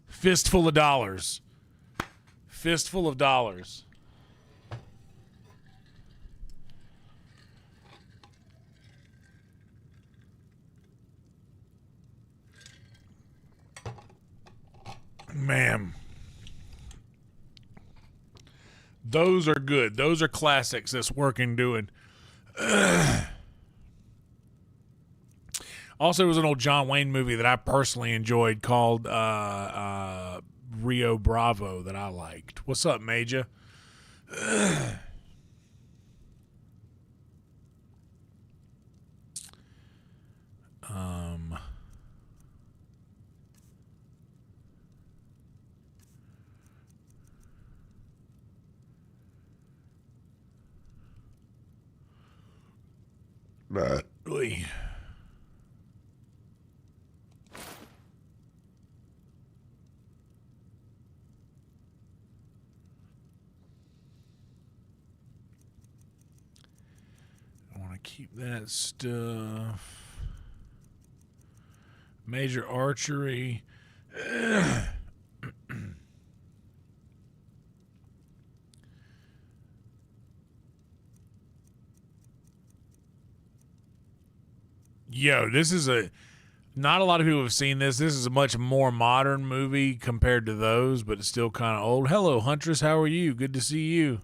Fistful of Dollars. Fistful of Dollars. Man. Those are good. Those are classics that's working doing. Also, there was an old John Wayne movie that I personally enjoyed called Rio Bravo that I liked. What's up, Major? Really. I want to keep that stuff. Major archery. Yo, this is not a lot of people have seen this. This is a much more modern movie compared to those, but it's still kind of old. Hello, Huntress. How are you? Good to see you.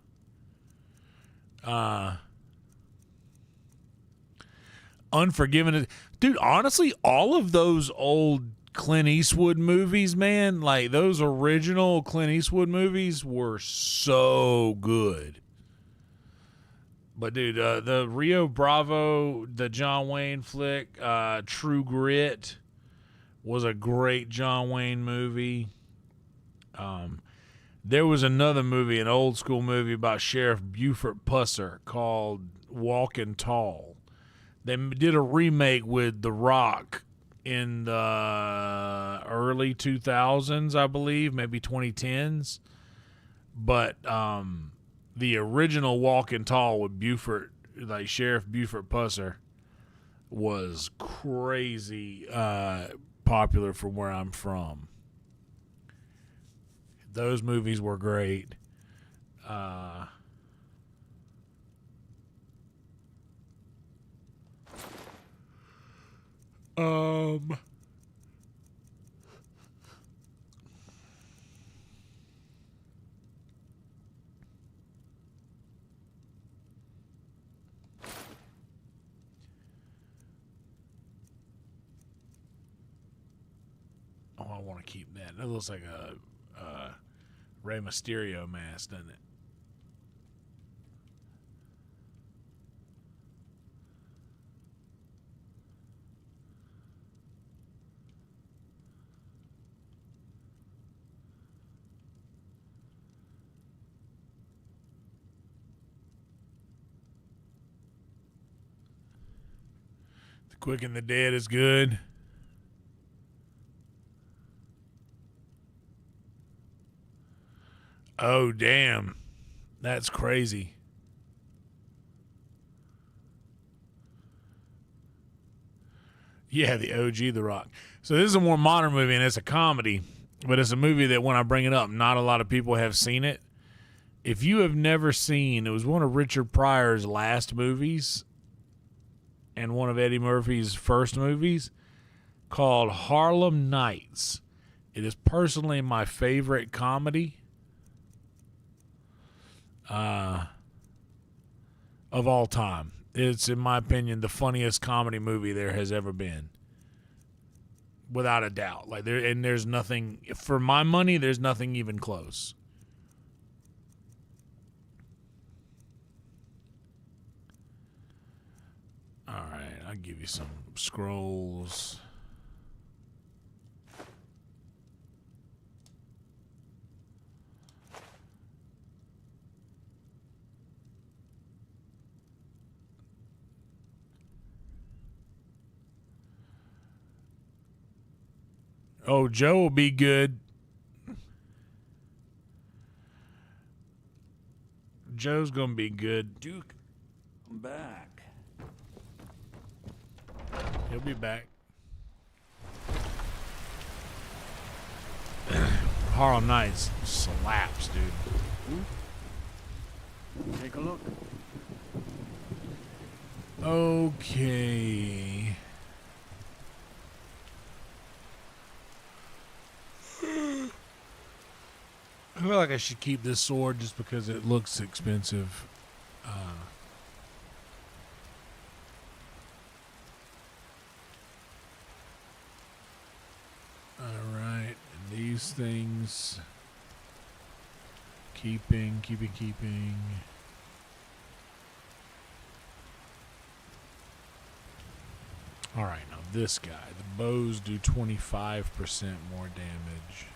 Unforgiven. Dude, honestly, all of those old Clint Eastwood movies, man, like those original Clint Eastwood movies were so good. But dude, the Rio Bravo, the John Wayne flick, True Grit was a great John Wayne movie. There was another movie, an old school movie about Sheriff Buford Pusser called Walking Tall. They did a remake with The Rock in the early 2000s, I believe, maybe 2010s. But the original Walking Tall with Buford, like Sheriff Buford Pusser, was crazy popular from where I'm from. Those movies were great. Oh, I want to keep that. That looks like a Rey Mysterio mask, doesn't it? The Quick and the Dead is good. Oh, damn. That's crazy. Yeah, the OG The Rock. So this is a more modern movie, and it's a comedy, but it's a movie that when I bring it up, not a lot of people have seen it. If you have never seen, it was one of Richard Pryor's last movies and one of Eddie Murphy's first movies, called Harlem Nights. It is personally my favorite comedy of all time. It's, in my opinion, the funniest comedy movie there has ever been, without a doubt. Like there's nothing, for my money, there's nothing even close. All right, I'll give you some scrolls. Oh, Joe will be good. Joe's going to be good. Duke, I'm back. He'll be back. Harlem Nights slaps, dude. Take a look. Okay. I feel like I should keep this sword just because it looks expensive. Alright, and these things. Keeping. Alright, now this guy. The bows do 25% more damage.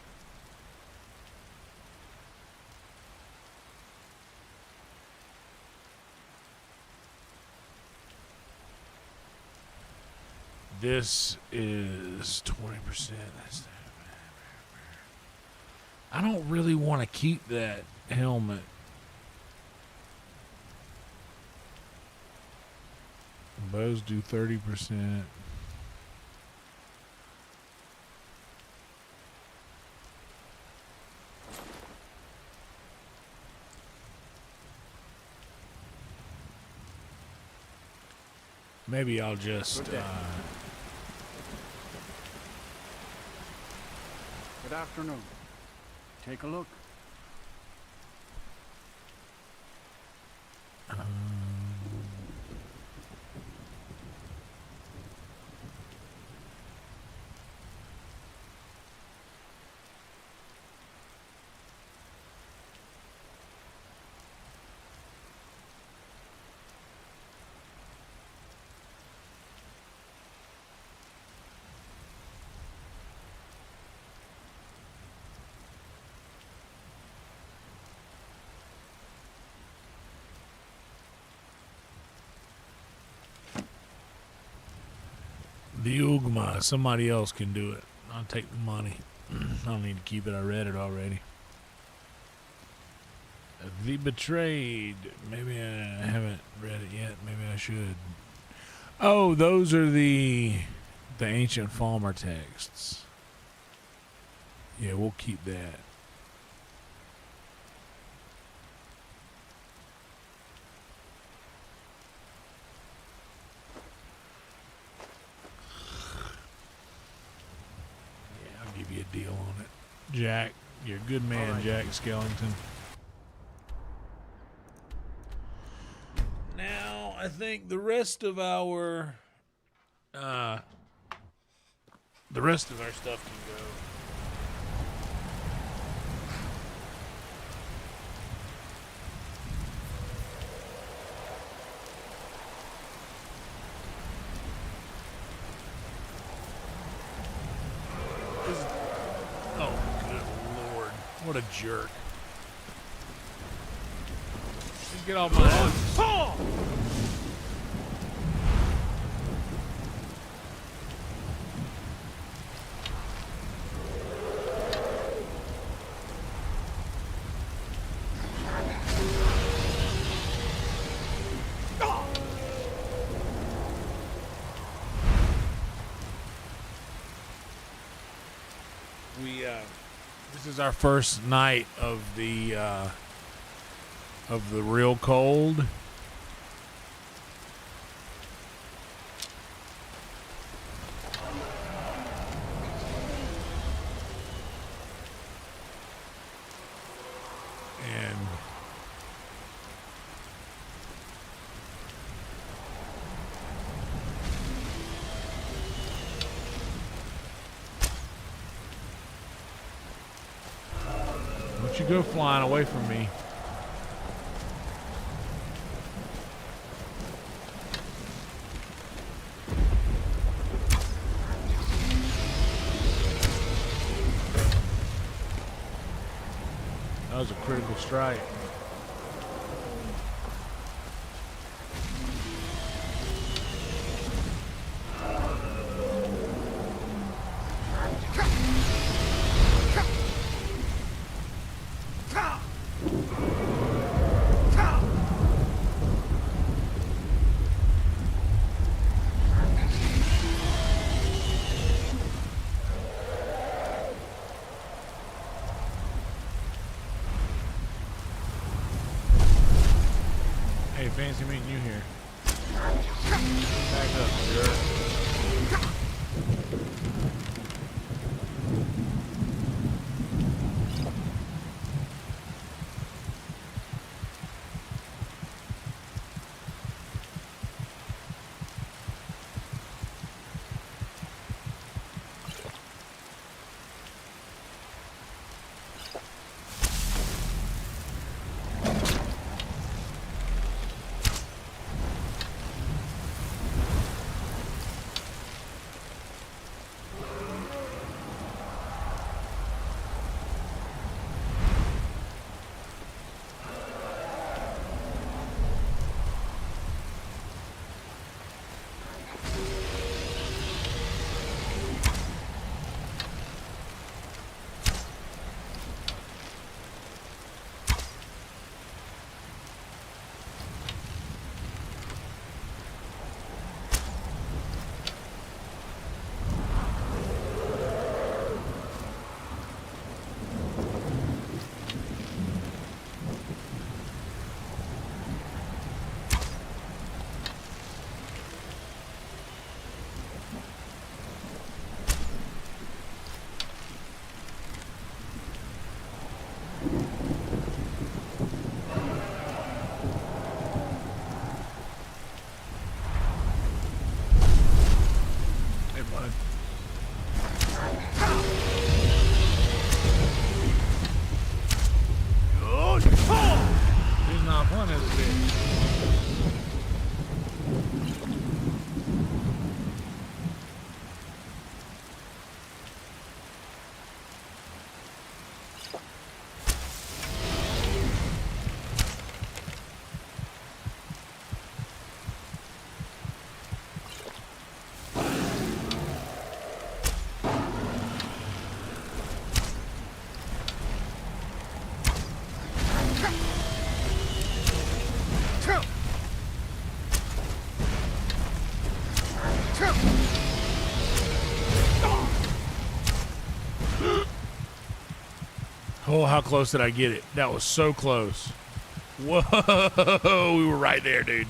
This is 20%. I don't really want to keep that helmet. Bows do 30%. Maybe I'll just. Good afternoon. Take a look. The Ugma. Somebody else can do it. I'll take the money. I don't need to keep it. I read it already. The Betrayed. Maybe I haven't read it yet. Maybe I should. Oh, those are the ancient Falmer texts. Yeah, we'll keep that. Give you a deal on it. Jack, you're a good man, right. Jack Skellington. Now, I think the rest of our stuff can go. What a jerk. Get off my head. Oh! This is our first night of the real cold. And don't you go flying away from me. That was a critical strike. Hey, fancy meeting you here. Back up, jerk. lot of fun as a bitch. Oh, how close did I get it? That was so close. Whoa, we were right there, dude.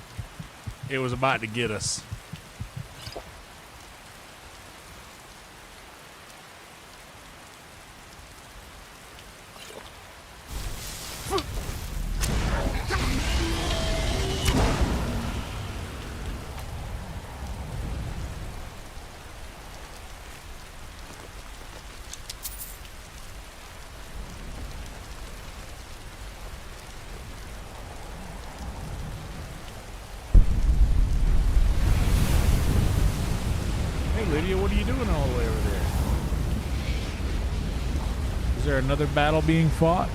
It was about to get us. Lydia, what are you doing all the way over there? Is there another battle being fought?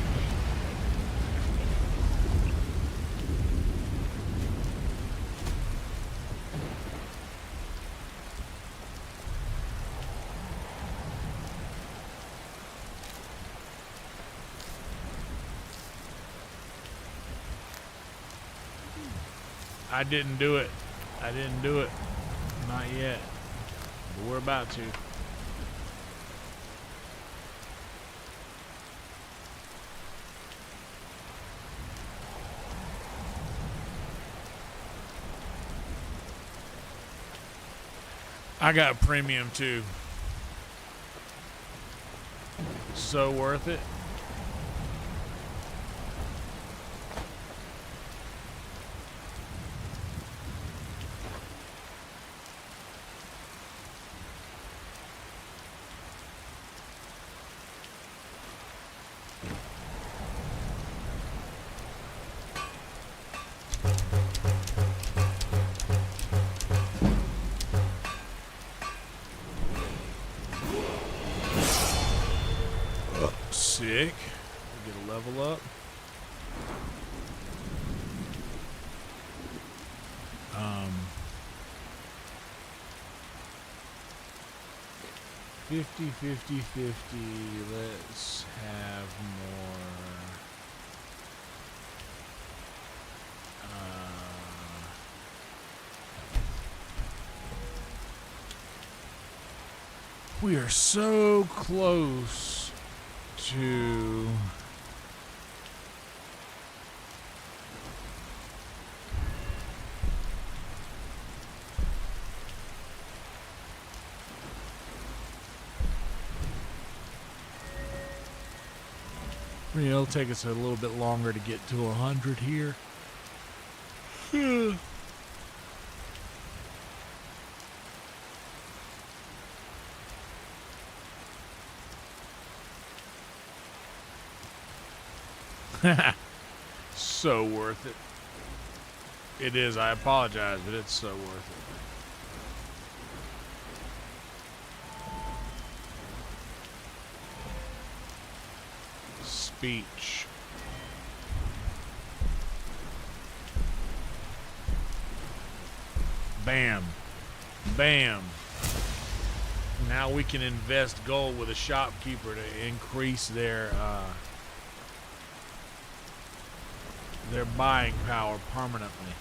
I didn't do it. I didn't do it. Not yet. But we're about to. I got premium too. So worth it. Sick. We'll get a level up. $50, $50, $50. Let's have more. We are so close to it'll take us a little bit longer to get to 100 here. So worth it. It is. I apologize, but it's so worth it. Speech. Bam. Bam. Now we can invest gold with a shopkeeper to increase their buying power permanently.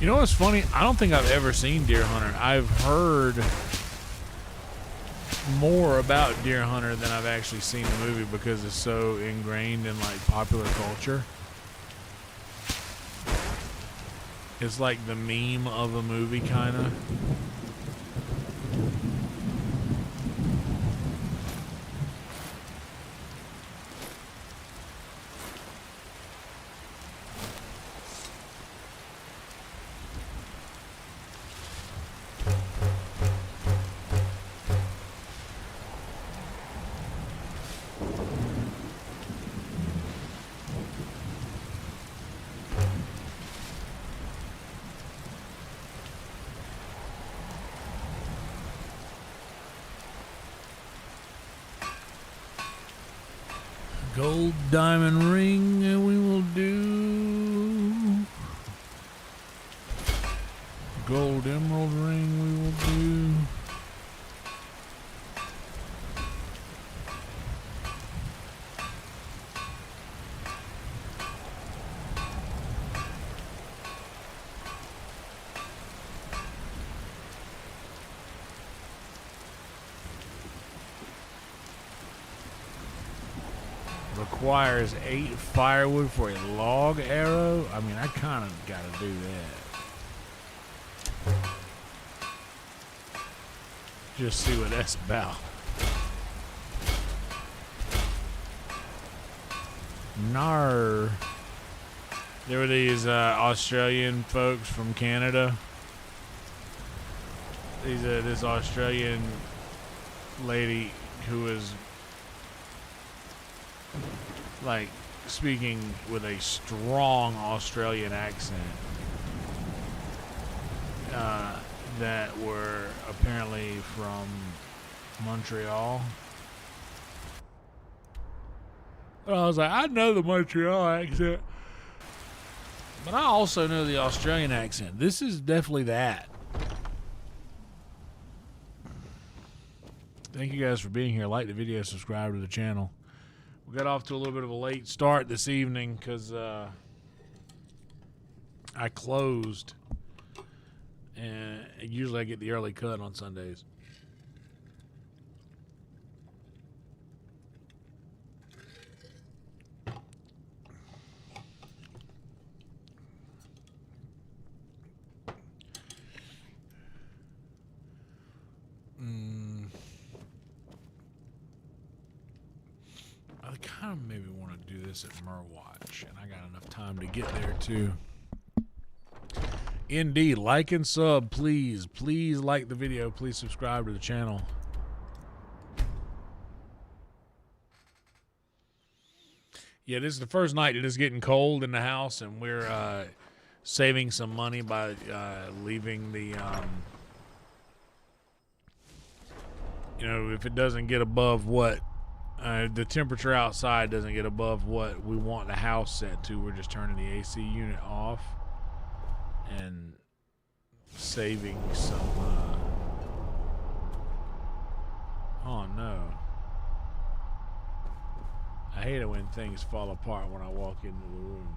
You know what's funny? I don't think I've ever seen Deer Hunter. I've heard more about Deer Hunter than I've actually seen the movie because it's so ingrained in like popular culture. It's like the meme of a movie, kind of. Gold diamond ring we will do. Gold emerald ring we will do. Requires 8 firewood for a log arrow. I mean, I kind of got to do that. Just see what that's about. Nar. There were these Australian folks from Canada. This Australian lady who was like speaking with a strong Australian accent that were apparently from Montreal. I was like, I know the Montreal accent, but I also know the Australian accent. This is definitely that. Thank you guys for being here. Like the video, subscribe to the channel. We got off to a little bit of a late start this evening because I closed, and usually I get the early cut on Sundays. I kind of maybe want to do this at Merwatch, and I got enough time to get there too. Indeed, like and sub, please. Please like the video. Please subscribe to the channel. Yeah, this is the first night it is getting cold in the house, and we're saving some money by leaving the, you know, if it doesn't get above what the temperature outside doesn't get above what we want the house set to, we're just turning the AC unit off and saving some oh no, I hate it when things fall apart when I walk into the room.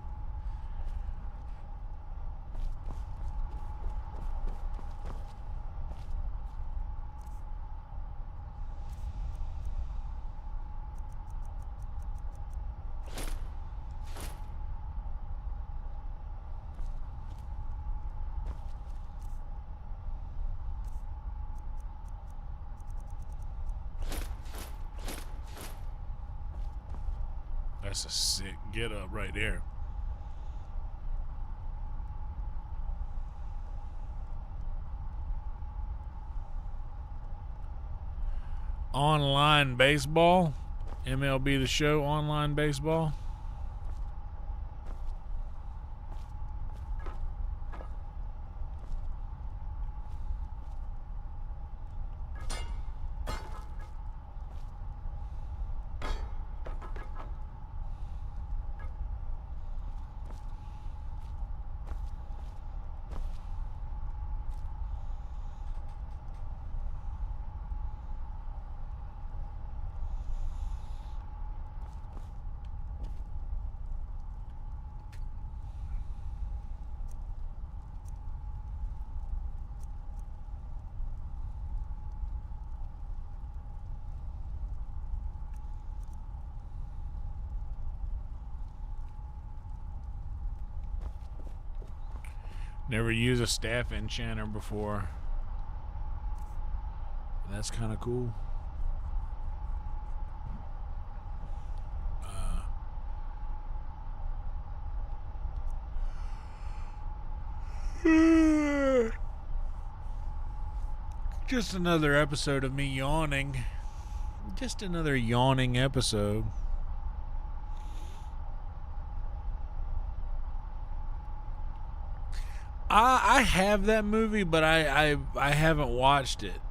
That's a sick get up right there. Online baseball, MLB The Show, online baseball. Never used a staff enchanter before. That's kind of cool. Just another episode of me yawning. Just another yawning episode. I have that movie, but I haven't watched it.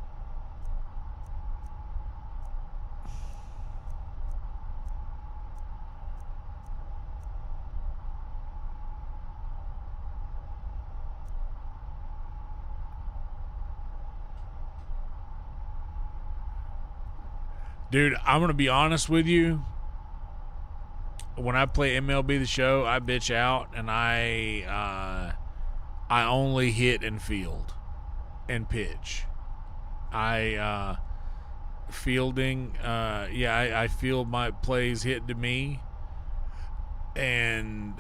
Dude, I'm going to be honest with you. When I play MLB The Show, I bitch out, and I only hit and field and pitch. Fielding, I field my plays hit to me, and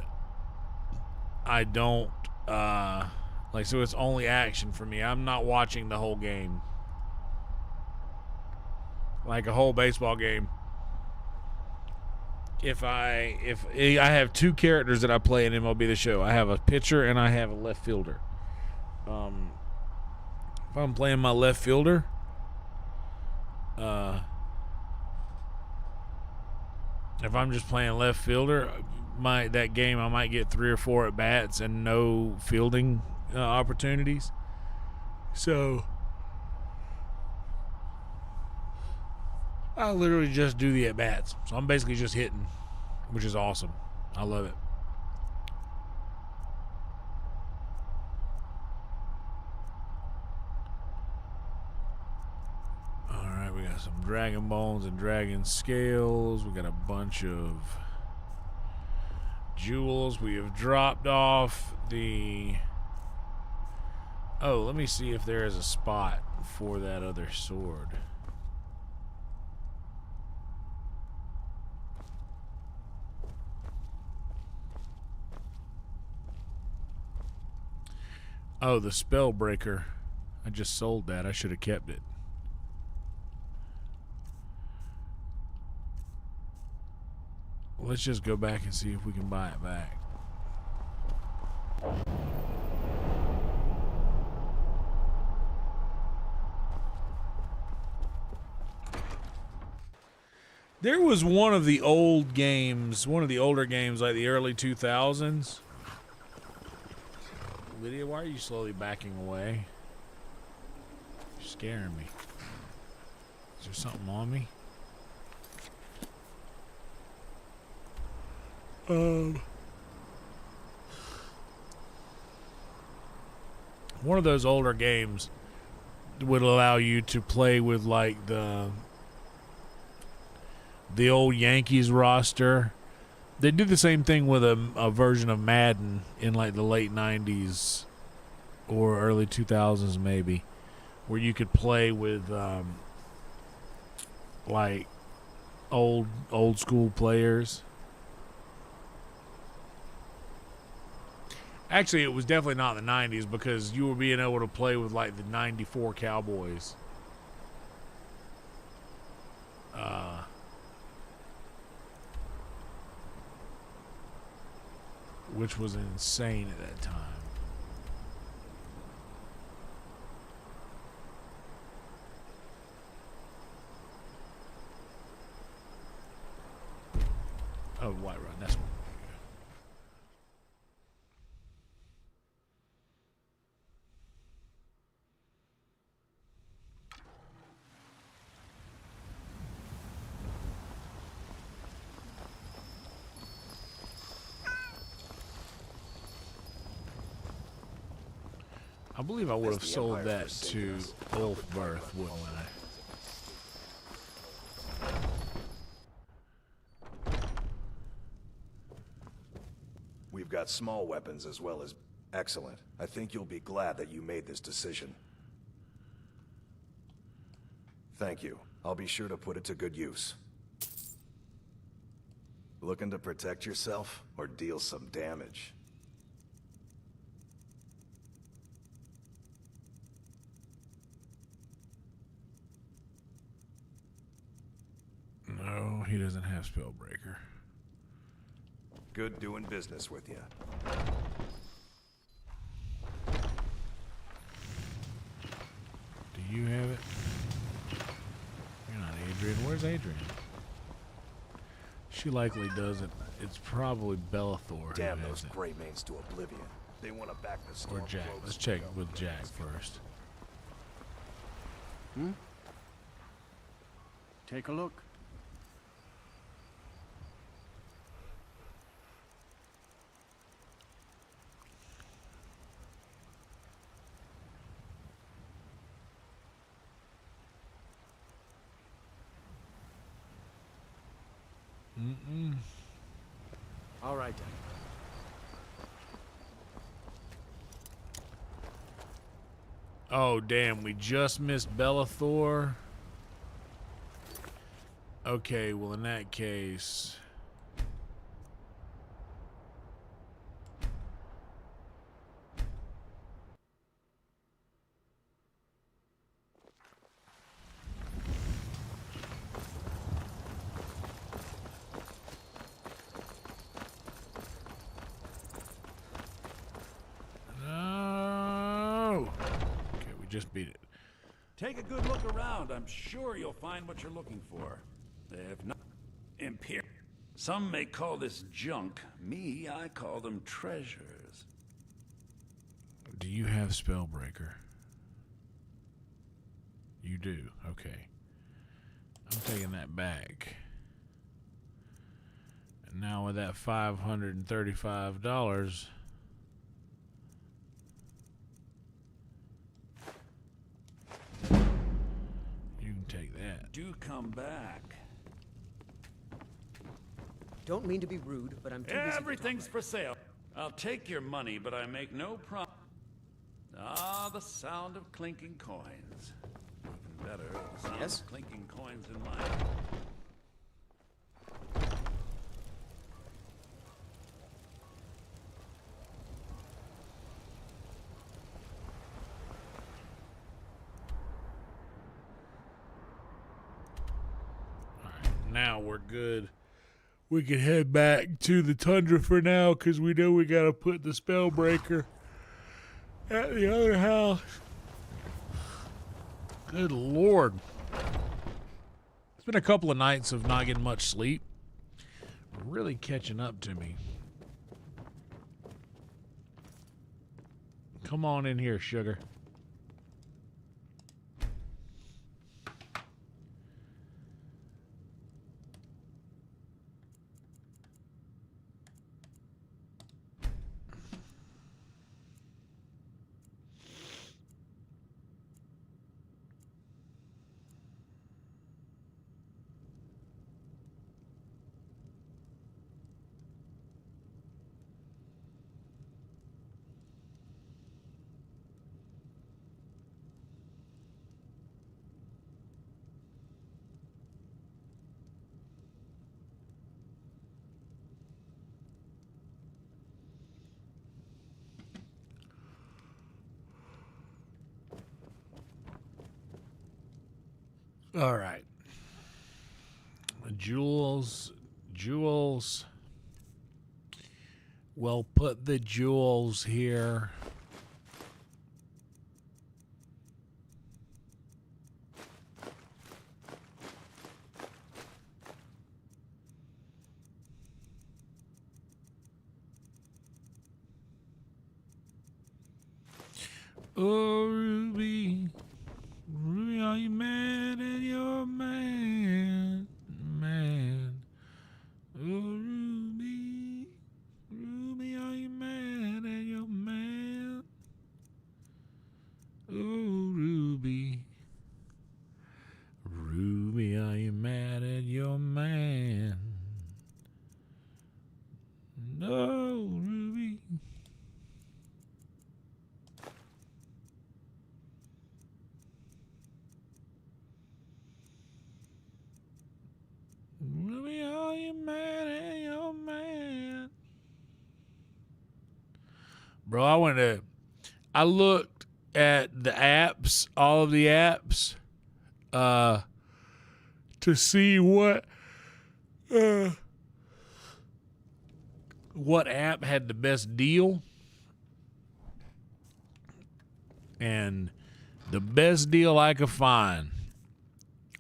I don't, so it's only action for me. I'm not watching the whole game. Like a whole baseball game. If I have two characters that I play in MLB The Show. I have a pitcher and I have a left fielder. If I'm playing my left fielder, if I'm just playing left fielder, that game I might get 3 or 4 at bats and no fielding opportunities. So I literally just do the at bats. So I'm basically just hitting, which is awesome. I love it. Alright, we got some dragon bones and dragon scales. We got a bunch of jewels. We have dropped off the... Oh, let me see if there is a spot for that other sword. Oh, the spell breaker. I just sold that. I should have kept it. Let's just go back and see if we can buy it back. There was one of the old games, one of the older games, like the early 2000s. Lydia, why are you slowly backing away? You're scaring me. Is there something on me? One of those older games would allow you to play with like the old Yankees roster. They did the same thing with a version of Madden in like the late 90s or early 2000s maybe, where you could play with like old school players. Actually, it was definitely not the 90s because you were being able to play with like the 94 Cowboys. Which was insane at that time. Oh, White Run, that's one. I believe I would have sold that to Ulfberth, wouldn't I? We've got small weapons as well as... Excellent. I think you'll be glad that you made this decision. Thank you. I'll be sure to put it to good use. Looking to protect yourself or deal some damage? No, he doesn't have Spellbreaker. Good doing business with you. Do you have it? You're not Adrian. Where's Adrian? She likely doesn't. It's probably Bellathor. Damn who those has it. gray mains to oblivion. They want to back the storm. Or Jack. Let's check with Jack first. Take a look. All right, then. Oh, damn. We just missed Bellathor. Okay, well, in that case... No! Okay, we just beat it. Take a good look around. I'm sure you'll find what you're looking for. If not, Imperial. Some may call this junk. Me, I call them treasures. Do you have Spellbreaker? You do. Okay. I'm taking that back. And now with that $535, you can take that. Do come back. Don't mean to be rude, but I'm too busy to talk Everything's right for sale. I'll take your money, but I make no promise. Ah, the sound of clinking coins. Even better, the sound Yes? of clinking coins in my... Now we're good. We can head back to the Tundra for now because we know we got to put the Spellbreaker at the other house. Good Lord. It's been a couple of nights of not getting much sleep. Really catching up to me. Come on in here, sugar. All right. Jewels. We'll put the jewels here. Oh, Ruby. Ruby, are you mad at your man? Man. Oh, Ruby. Ruby, are you mad at your man? Oh, Ruby. Ruby, are you mad at your man? No, Ruby. Ruby, are you mad at your man? Bro, I looked at the apps, all of the apps, to see what what app had the best deal. And the best deal I could find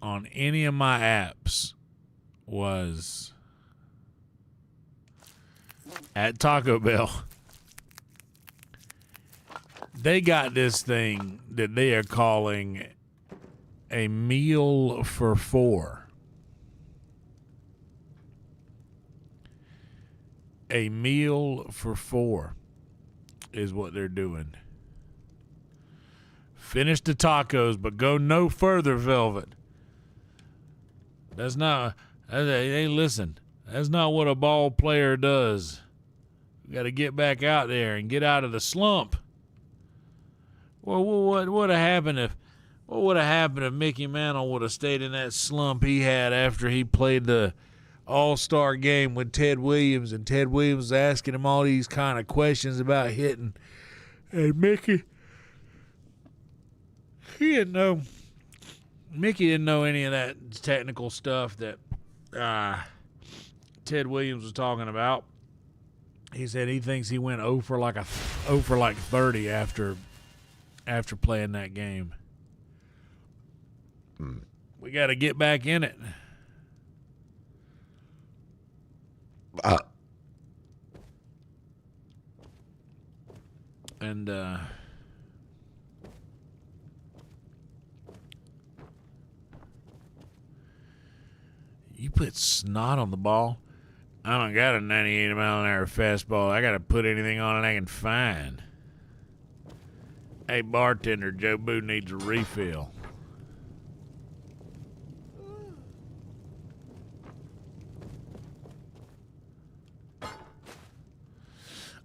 on any of my apps was at Taco Bell. They got this thing that they are calling a meal for four. A meal for four is what they're doing. Finish the tacos, but go no further, Velvet. That's not. Hey, listen. That's not what a ball player does. We got to get back out there and get out of the slump. Well, what would have happened if? What would have happened if Mickey Mantle would have stayed in that slump he had after he played the All-Star game with Ted Williams, and Ted Williams was asking him all these kind of questions about hitting? Hey, Mickey. Mickey didn't know any of that technical stuff that Ted Williams was talking about. He said he thinks he went 0 for like 30 after playing that game. We got to get back in it. And you put snot on the ball. I don't got a 98 mile an hour fastball. I got to put anything on it I can find. Hey, bartender, Joe Boo needs a refill.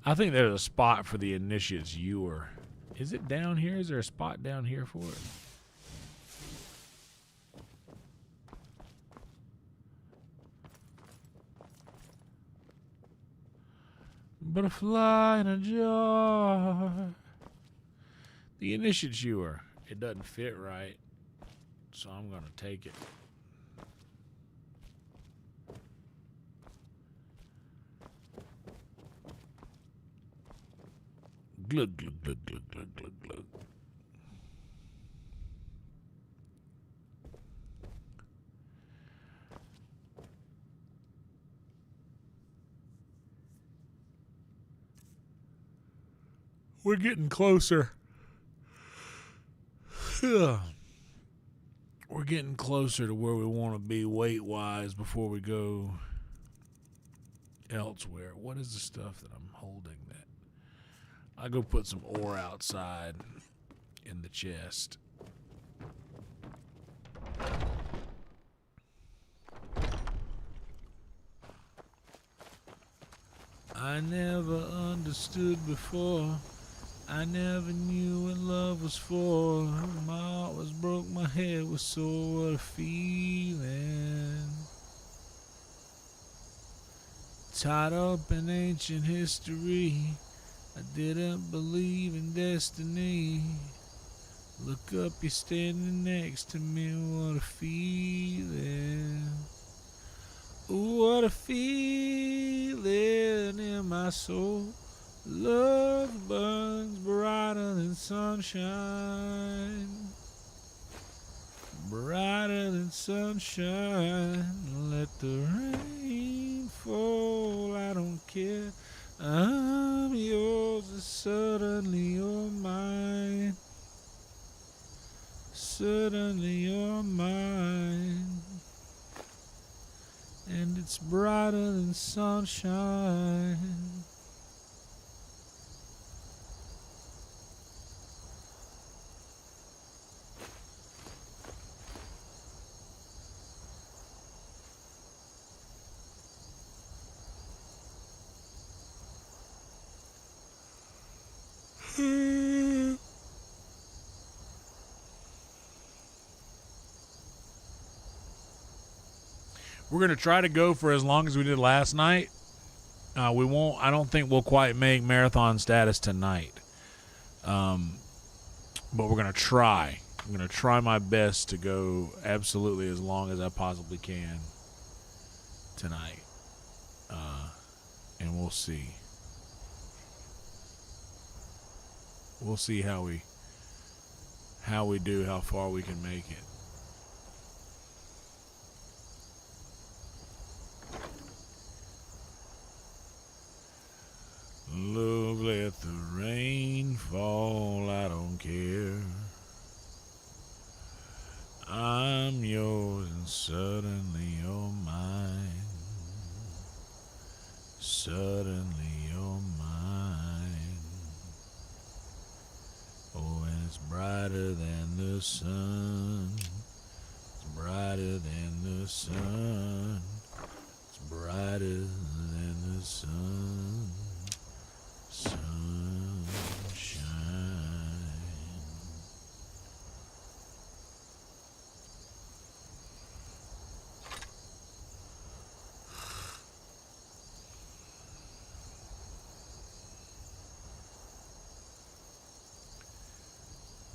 I think there's a spot for the Initiate's Ewer. Is it down here? Is there a spot down here for it? Butterfly in a jar. The Initiate's Ewer. It doesn't fit right, so I'm going to take it. Glug, glug, glug, glug, glug, glug, glug. We're getting closer. We're getting closer to where we want to be weight-wise before we go elsewhere. What is the stuff that I'm holding that? I'll go put some ore outside in the chest. I never understood before. I never knew what love was for. My heart was broke, my head was sore. What a feeling. Tied up in ancient history. I didn't believe in destiny. Look up, you're standing next to me. What a feeling. Ooh, what a feeling in my soul. Love burns brighter than sunshine. Brighter than sunshine. Let the rain fall, I don't care. I'm yours, and suddenly you're mine. Suddenly you're mine. And it's brighter than sunshine. We're going to try to go for as long as we did last night. We won't. I don't think we'll quite make marathon status tonight. But we're going to try. I'm going to try my best to go absolutely as long as I possibly can. tonight, and we'll see. We'll see how we do, how far we can make it. Love, let the rain fall, I don't care. I'm yours and suddenly you're mine. Suddenly you're mine. Oh, and it's brighter than the sun. It's brighter than the sun. It's brighter than the sun. Sunshine.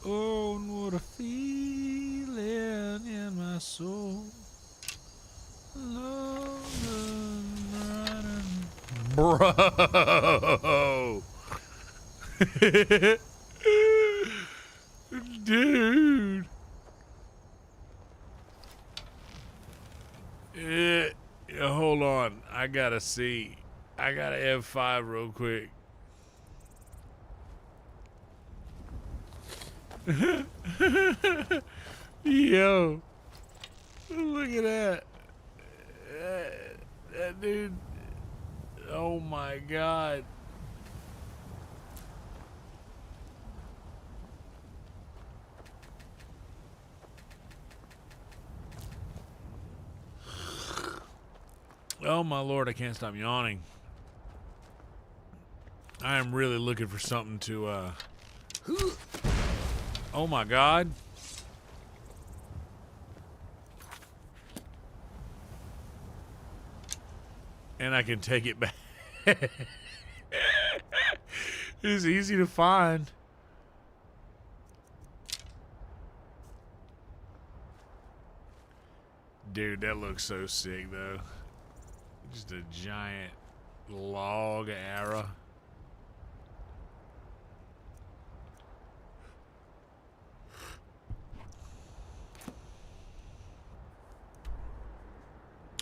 Oh, what a feeling in my soul. Love and bro. Dude. Hold on. I gotta see. I gotta F5 real quick. Yo. Look at that. That dude. Oh my God. Oh my Lord, I can't stop yawning. I am really looking for something to oh my God. And I can take it back. It's easy to find. Dude, that looks so sick though. Just a giant log arrow.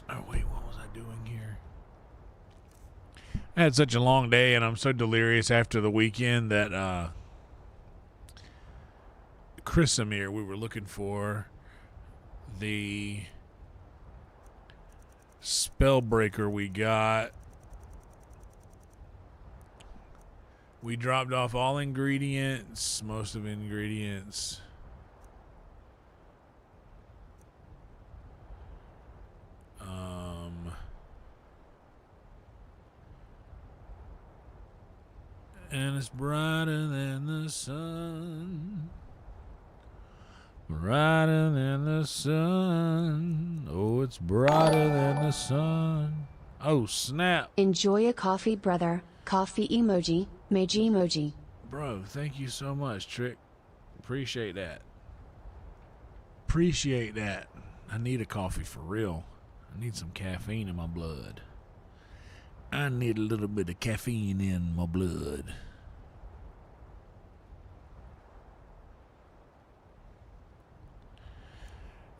Oh wait, what was I doing here? I had such a long day and I'm so delirious after the weekend that Chrisamir, we were looking for the Spellbreaker we got. We dropped off all ingredients, most of ingredients. And it's brighter than the sun. Brighter than the sun. Oh, it's brighter than the sun. Oh, snap. Enjoy a coffee, brother. Coffee emoji. Meiji emoji. Bro, thank you so much, Trick. Appreciate that. Appreciate that. I need a coffee for real. I need some caffeine in my blood. I need a little bit of caffeine in my blood.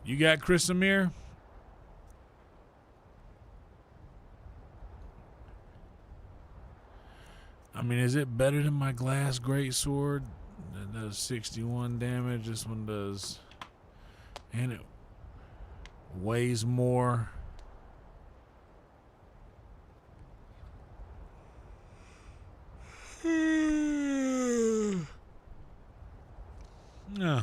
You got Chris Amir? I mean, is it better than my glass greatsword? That does 61 damage. This one does. And it weighs more. No.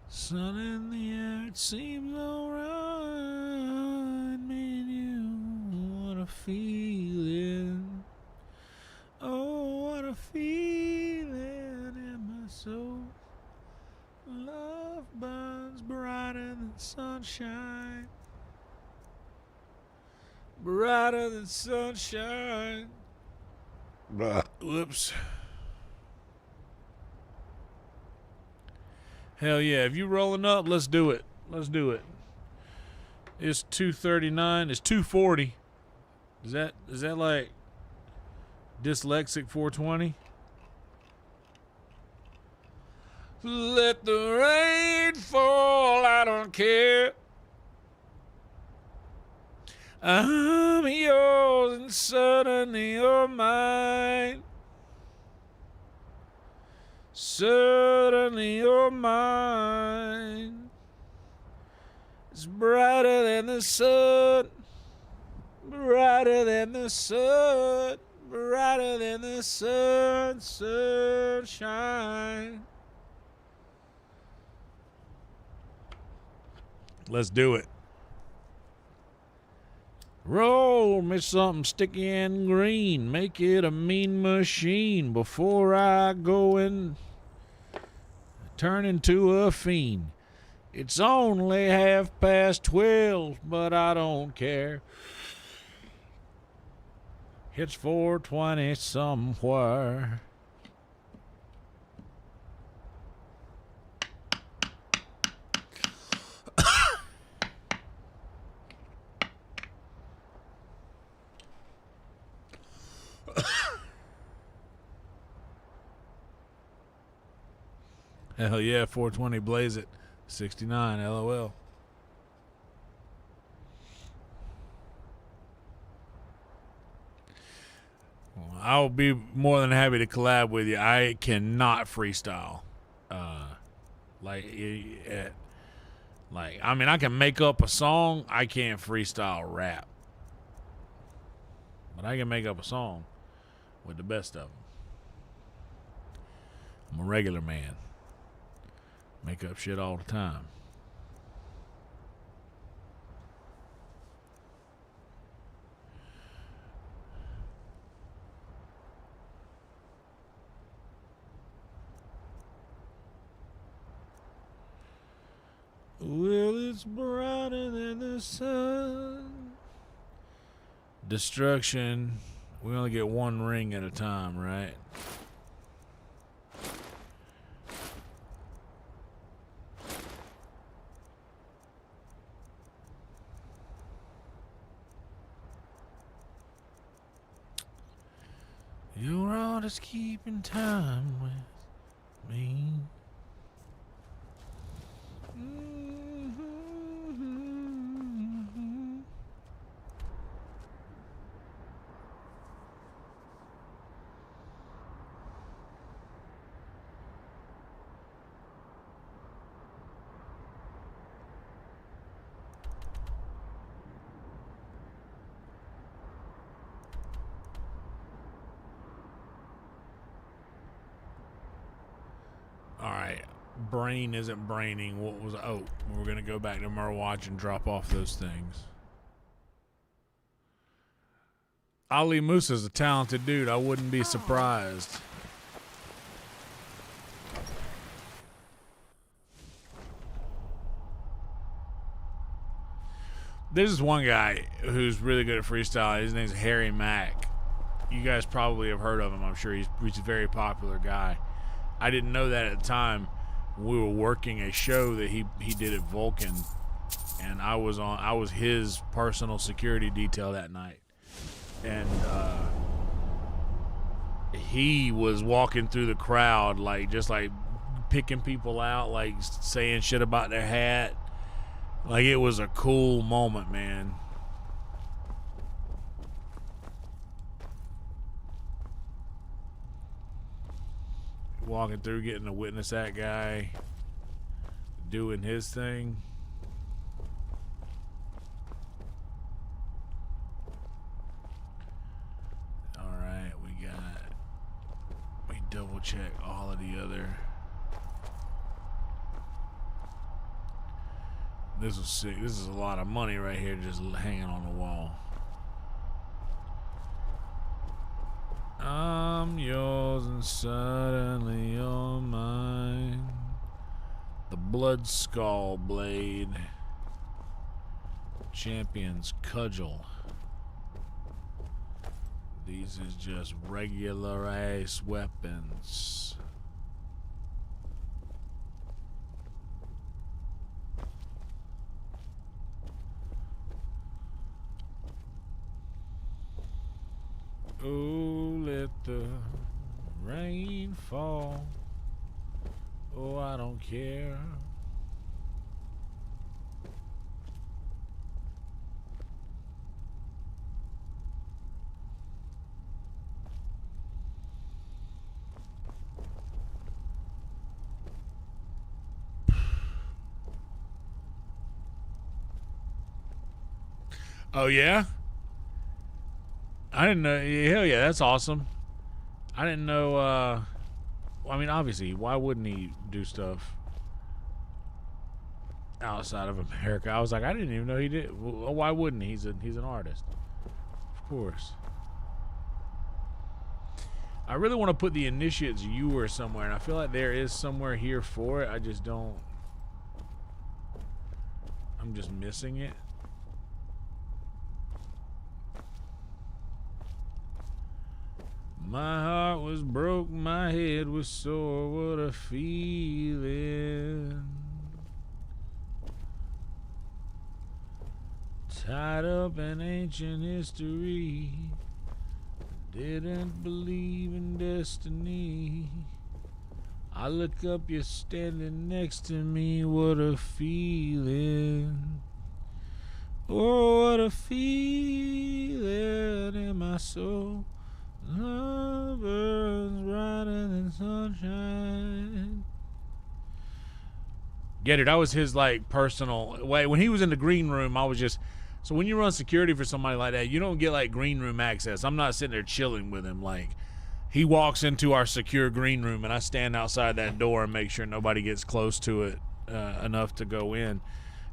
Sun in the air, it seems alright, man, you, what a feeling. Oh, what a feeling in my soul. Love burns brighter than sunshine. Brighter than sunshine. Whoops. Hell yeah. If you rolling up, let's do it. Let's do it. It's 239. It's 240. Is that like dyslexic 420? Let the rain fall, I don't care. I'm yours and suddenly you're mine. Suddenly you're mine. It's brighter than the sun. Brighter than the sun. Brighter than the sun. Sunshine. Let's do it. Roll me something sticky and green. Make it a mean machine before I go and turn into a fiend. It's only 12:30, but I don't care. It's 4:20 somewhere. Hell yeah, 420, blaze it. 69, LOL. I'll be more than happy to collab with you. I cannot freestyle. I mean, I can make up a song. I can't freestyle rap. But I can make up a song with the best of them. I'm a regular man. Make up shit all the time. Well, it's brighter than the sun. Destruction. We only get one ring at a time, right? You're all just keeping time with me. Alright, brain isn't braining. What was... Oh, we're going to go back to Murwatch and drop off those things. Ali Musa's a talented dude. I wouldn't be surprised. There's this one guy who's really good at freestyle. His name's Harry Mack. You guys probably have heard of him. I'm sure he's a very popular guy. I didn't know that at the time. We were working a show that he did at Vulcan, and I was his personal security detail that night. And he was walking through the crowd just picking people out, saying shit about their hat. It was a cool moment, man. Walking through, getting to witness that guy doing his thing. Alright, we double check all of the other. This was sick. This is a lot of money right here just hanging on the wall. I'm yours and suddenly you're mine. The Blood Skull Blade. Champion's Cudgel. These is just regular ass weapons. Oh, I don't care. Oh, yeah? I didn't know. Hell yeah, that's awesome. I didn't know. I mean, obviously, why wouldn't he do stuff outside of America? I was like, I didn't even know he did. Well, why wouldn't he? He's an artist. Of course. I really want to put the Initiate's Ewer somewhere, and I feel like there is somewhere here for it. I just don't. I'm just missing it. My heart was broke, my head was sore, what a feeling. Tied up in ancient history, didn't believe in destiny. I look up, you're standing next to me, what a feeling. Oh, what a feeling in my soul. Love burns brighter than sunshine. Get it? That was his like personal way. When he was in the green room, I was just. So when you run security for somebody like that, you don't get like green room access. I'm not sitting there chilling with him. Like, he walks into our secure green room, and I stand outside that door and make sure nobody gets close to it enough to go in.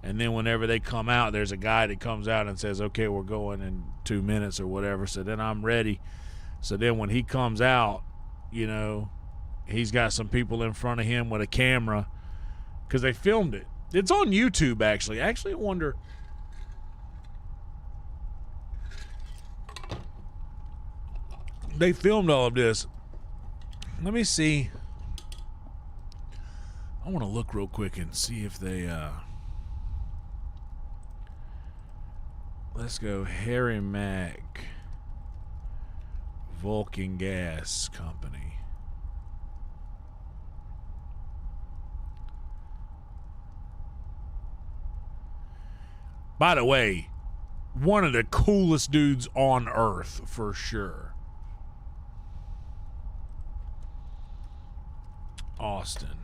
And then whenever they come out, there's a guy that comes out and says, "Okay, we're going in 2 minutes or whatever." So then I'm ready. So then when he comes out, you know, he's got some people in front of him with a camera because they filmed it. It's on YouTube, actually. Actually, I wonder. They filmed all of this. Let me see. I want to look real quick and see if they, let's go Harry Mack. Vulcan Gas Company. By the way, one of the coolest dudes on earth for sure. Austin.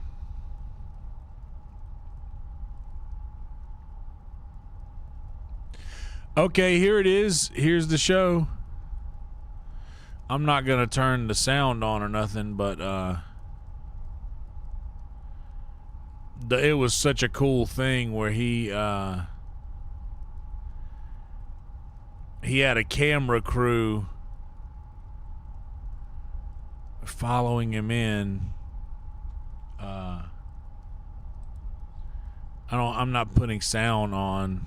Okay, here it is. Here's the show. I'm not gonna turn the sound on or nothing, but it was such a cool thing where he had a camera crew following him in. I'm not putting sound on,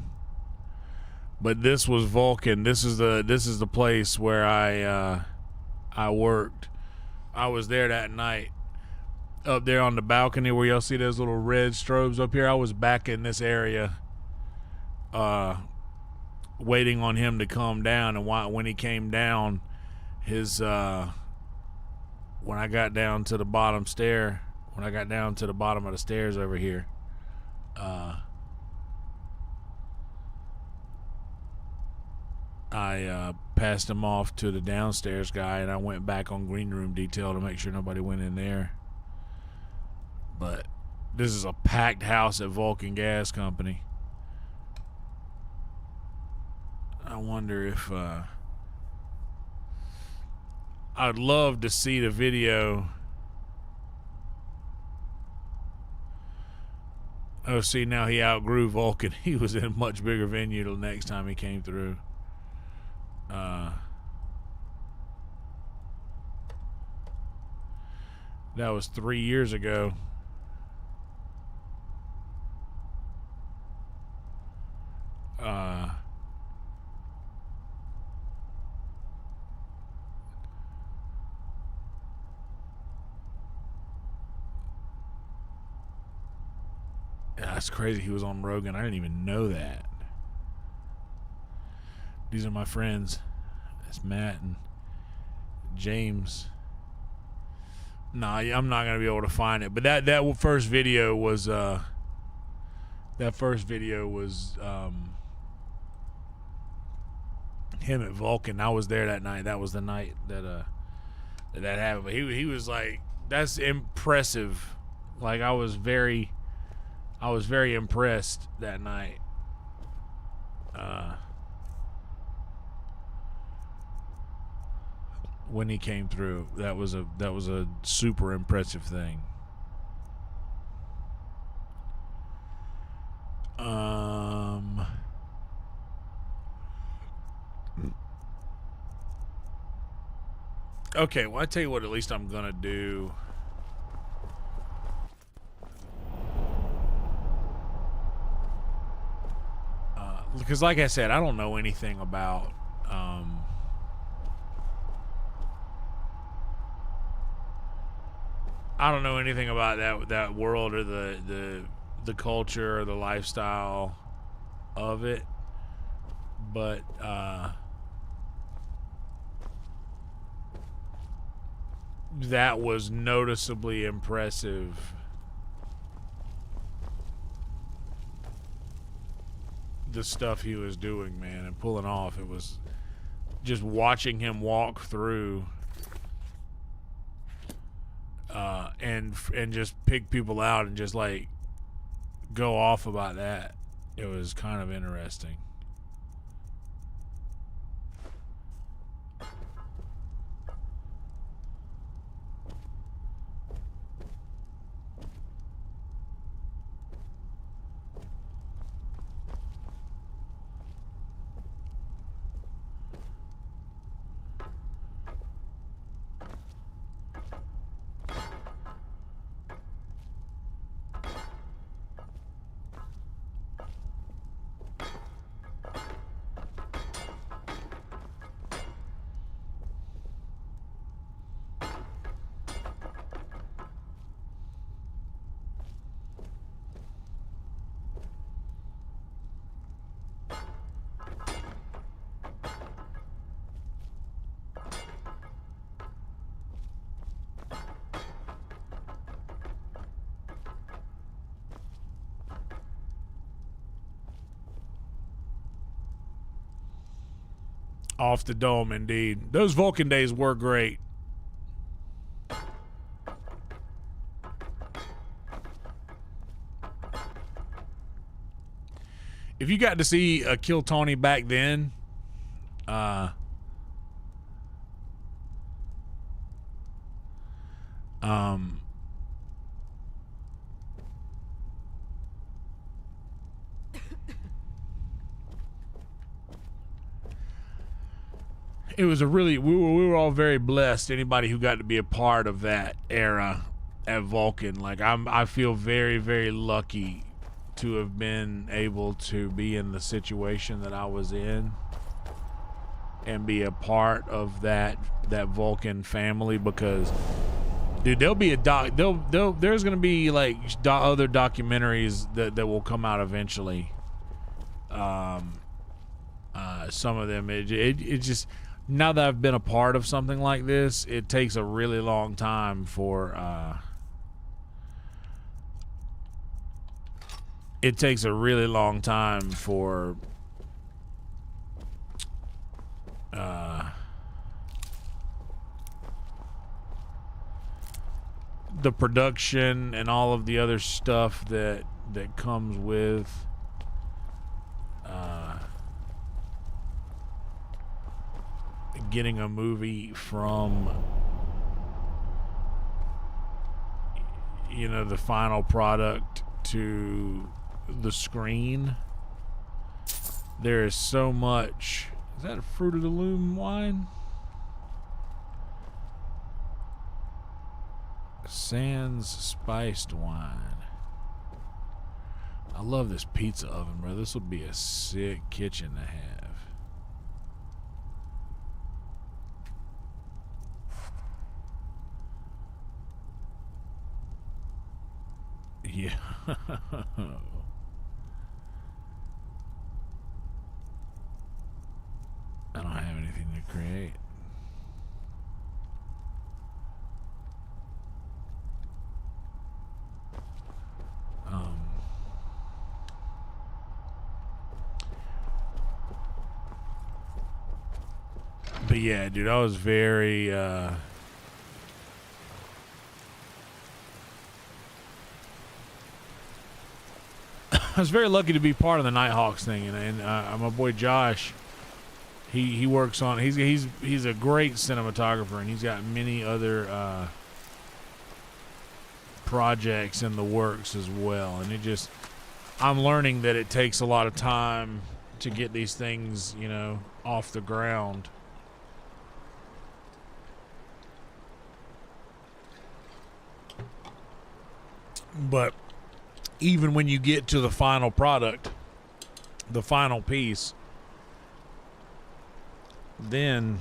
but this was Vulcan. This is the place where I worked. I was there that night. Up there on the balcony where y'all see those little red strobes up here. I was back in this area waiting on him to come down. And when he came down, his when I got down to the bottom of the stairs over here, I passed him off to the downstairs guy, and I went back on green room detail to make sure nobody went in there. But this is a packed house at Vulcan Gas Company. I wonder if I'd love to see the video. Oh, see, now he outgrew Vulcan. He was in a much bigger venue the next time he came through. That was 3 years ago. That's crazy. He was on Rogan. I didn't even know that. These are my friends. It's Matt and James. Nah, I'm not gonna be able to find it. But that first video was him at Vulcan. I was there that night. That was the night that happened. But he was like, that's impressive. Like I was very impressed that night. When he came through, that was a super impressive thing. Okay, well, I tell you what, at least I'm gonna do. Because like I said, I don't know anything about that world or the culture or the lifestyle of it, but that was noticeably impressive. The stuff he was doing, man, and pulling off. It was just watching him walk through and just pick people out and just like go off about that. It was kind of interesting. Off the dome, indeed. Those Vulcan days were great. If you got to see Kill Tony back then, it was a really, we were all very blessed. Anybody who got to be a part of that era at Vulcan, like I feel very, very lucky to have been able to be in the situation that I was in and be a part of that Vulcan family, because dude, there'll be there's gonna be like other documentaries that will come out eventually. Some of them, it just, now that I've been a part of something like this, it takes a really long time for the production and all of the other stuff that comes with getting a movie from, you know, the final product to the screen. There is so much. Is that a Fruit of the Loom wine? Sans spiced wine. I love this pizza oven, bro. This would be a sick kitchen to have. Yeah. I don't have anything to create. But yeah, dude, I was very I was very lucky to be part of the Nighthawks thing, and my boy Josh, he works on he's a great cinematographer, and he's got many other projects in the works as well. And I'm learning that it takes a lot of time to get these things, you know, off the ground. But even when you get to the final product, the final piece, then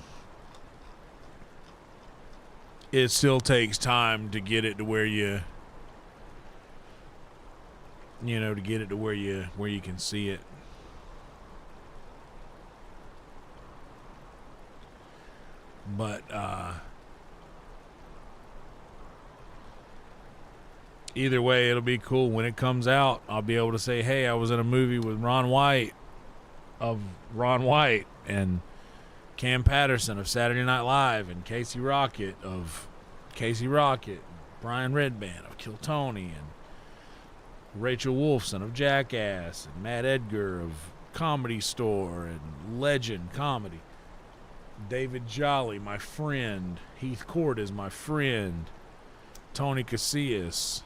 it still takes time to get it to where you know, to get it to where you can see it. But either way, it'll be cool when it comes out. I'll be able to say, hey, I was in a movie with Ron White and Cam Patterson of Saturday Night Live, and Casey Rocket, Brian Redband of Kill Tony, and Rachel Wolfson of Jackass, and Matt Edgar of Comedy Store and Legend Comedy, David Jolly, my friend, Heath Court is my friend, Tony Casillas,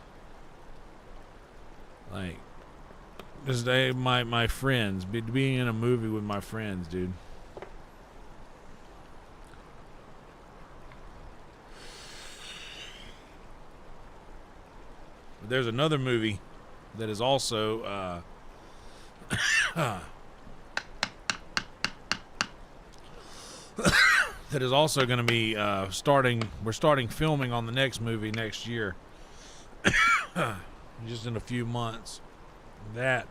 like, this day, my friends, being in a movie with my friends, dude. There's another movie that is also that is also going to be we're starting filming on the next movie next year. Just in a few months. There's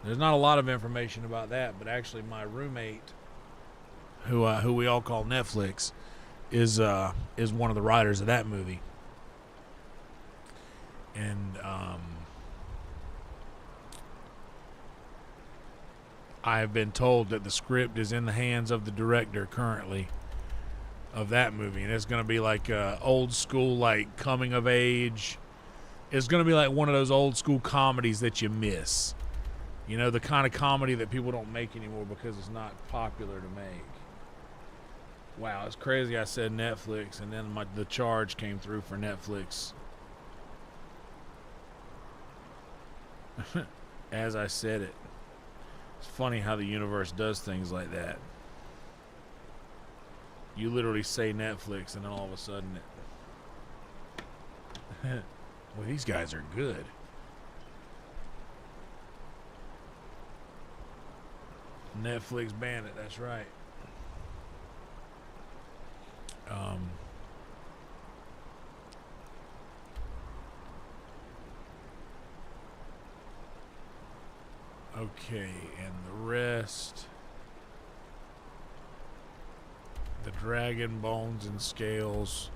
not a lot of information about that, but actually my roommate, who we all call Netflix, is one of the writers of that movie. And I have been told that the script is in the hands of the director currently of that movie, and it's going to be like old school, like coming of age. It's going to be like one of those old school comedies that you miss. You know, the kind of comedy that people don't make anymore because it's not popular to make. Wow, it's crazy I said Netflix, and then the charge came through for Netflix. As I said it. It's funny how the universe does things like that. You literally say Netflix, and then all of a sudden it... Well, these guys are good. Netflix Bandit, that's right. Okay, and the rest. The dragon bones and scales.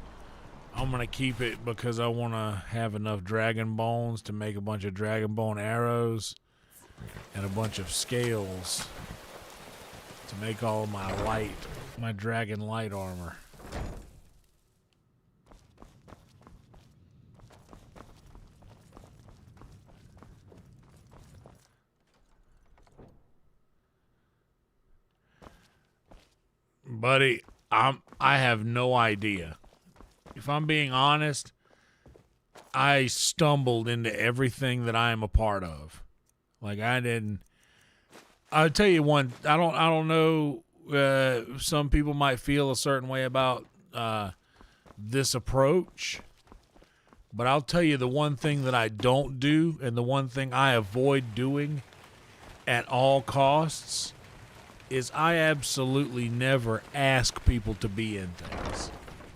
I'm going to keep it because I want to have enough dragon bones to make a bunch of dragon bone arrows and a bunch of scales to make all of my dragon light armor. Buddy, I have no idea. If I'm being honest, I stumbled into everything that I am a part of. Like I'll tell you one, I don't know, some people might feel a certain way about this approach, but I'll tell you the one thing that I don't do and the one thing I avoid doing at all costs is I absolutely never ask people to be in things.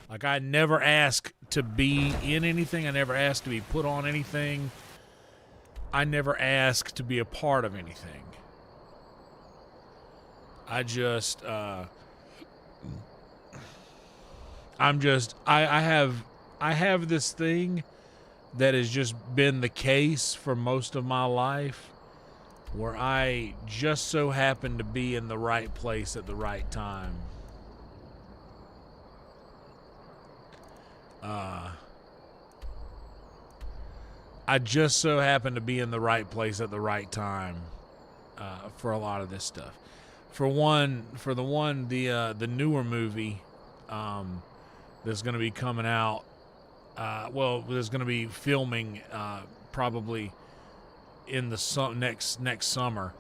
Like, I never ask to be in anything. I never ask to be put on anything. I never ask to be a part of anything. I just, I have this thing that has just been the case for most of my life, where I just so happen to be in the right place at the right time. I just so happen to be in the right place at the right time for a lot of this stuff. For the newer movie that's going to be coming out. Well, there's going to be filming probably in the next summer.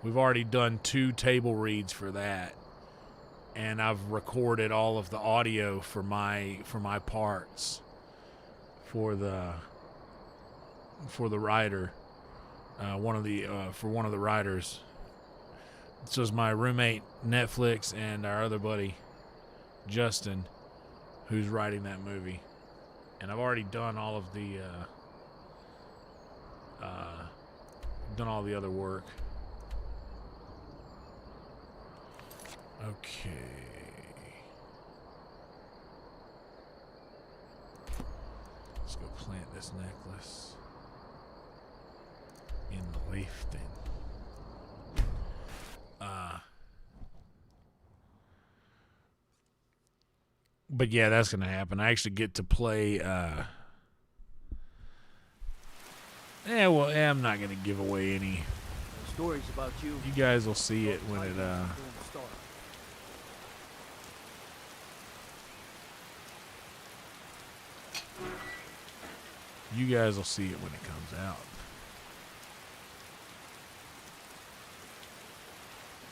We've already done 2 table reads for that, and I've recorded all of the audio for my parts for the writer. One of the writers. This was my roommate Netflix and our other buddy Justin, who's writing that movie. And I've already done all of the other work. Okay. Let's go plant this necklace in the leaf thing. But yeah, that's gonna happen. I actually get to play. I'm not gonna give away any. Stories about you. You guys will see it when it. You guys will see it when it comes out.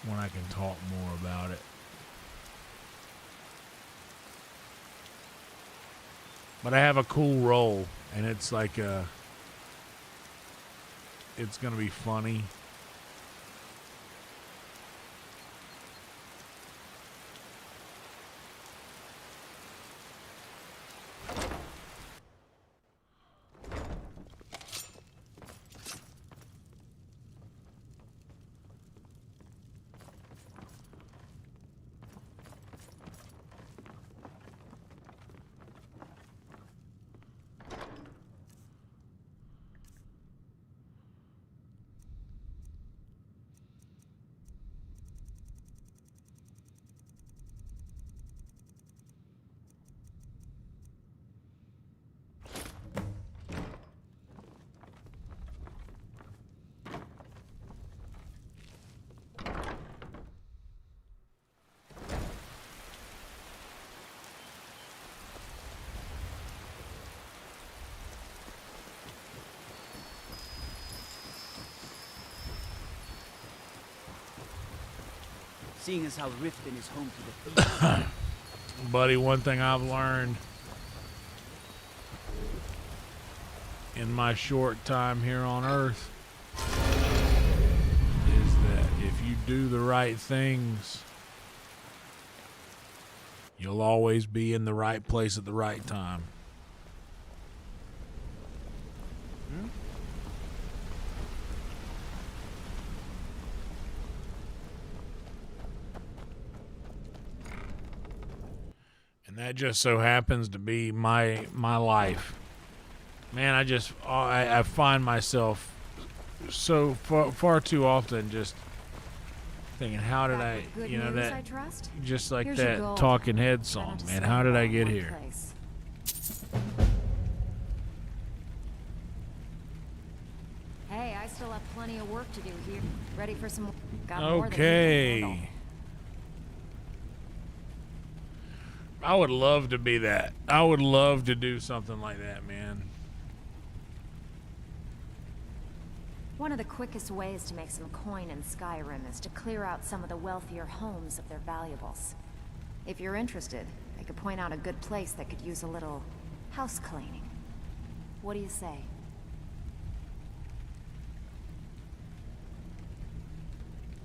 When I can talk more about it. But I have a cool role, and it's like it's gonna be funny. Seeing as how Riften is home to the Thieves. Buddy, one thing I've learned in my short time here on Earth is that if you do the right things, you'll always be in the right place at the right time. And that just so happens to be my life. Man, I find myself so far too often just thinking, how did I, you know, that, just like that Talking Head song, man, how did I get here? Hey, I still have plenty of work to do here. Ready for some? Got more than you can handle. Okay. I would love to be that. I would love to do something like that, man. One of the quickest ways to make some coin in Skyrim is to clear out some of the wealthier homes of their valuables. If you're interested, I could point out a good place that could use a little house cleaning. What do you say?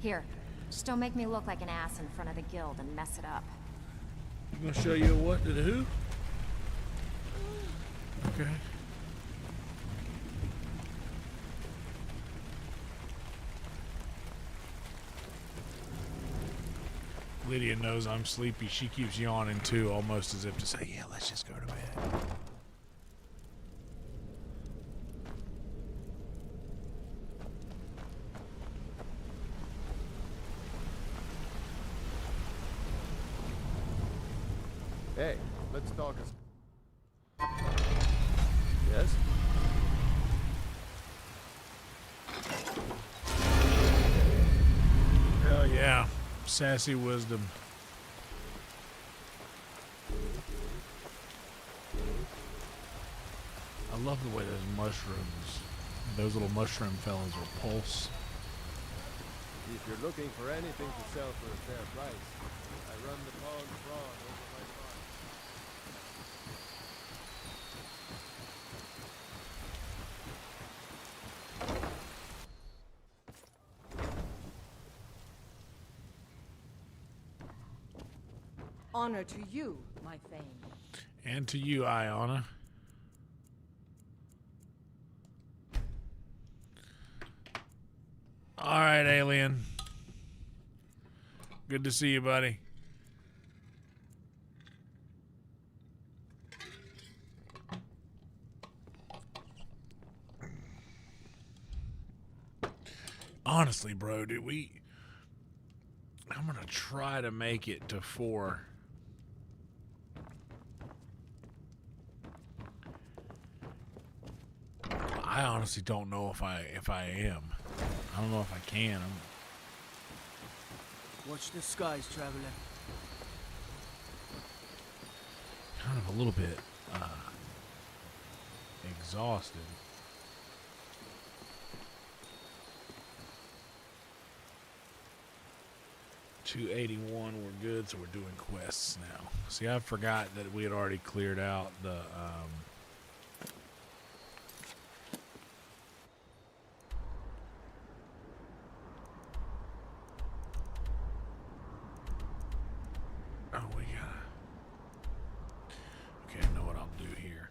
Here, just don't make me look like an ass in front of the guild and mess it up. I'm gonna show you what to do. Okay. Lydia knows I'm sleepy. She keeps yawning too, almost as if to say, yeah, let's just go to bed. Hey, Let's talk. Yes? Hell yeah. Sassy wisdom. I love the way those little mushroom fellas will pulse. If you're looking for anything to sell for a fair price, I run the pawn fraud over my farm. Honor to you, my fame. And to you, Iona. All right, alien. Good to see you, buddy. Honestly, bro, dude, I'm gonna try to make it to 4. I honestly don't know if I am. I don't know if I can. Watch the skies, traveler. Kind of a little bit exhausted. $281, we're good, so we're doing quests now. See, I forgot that we had already cleared out the okay, I know what I'll do here.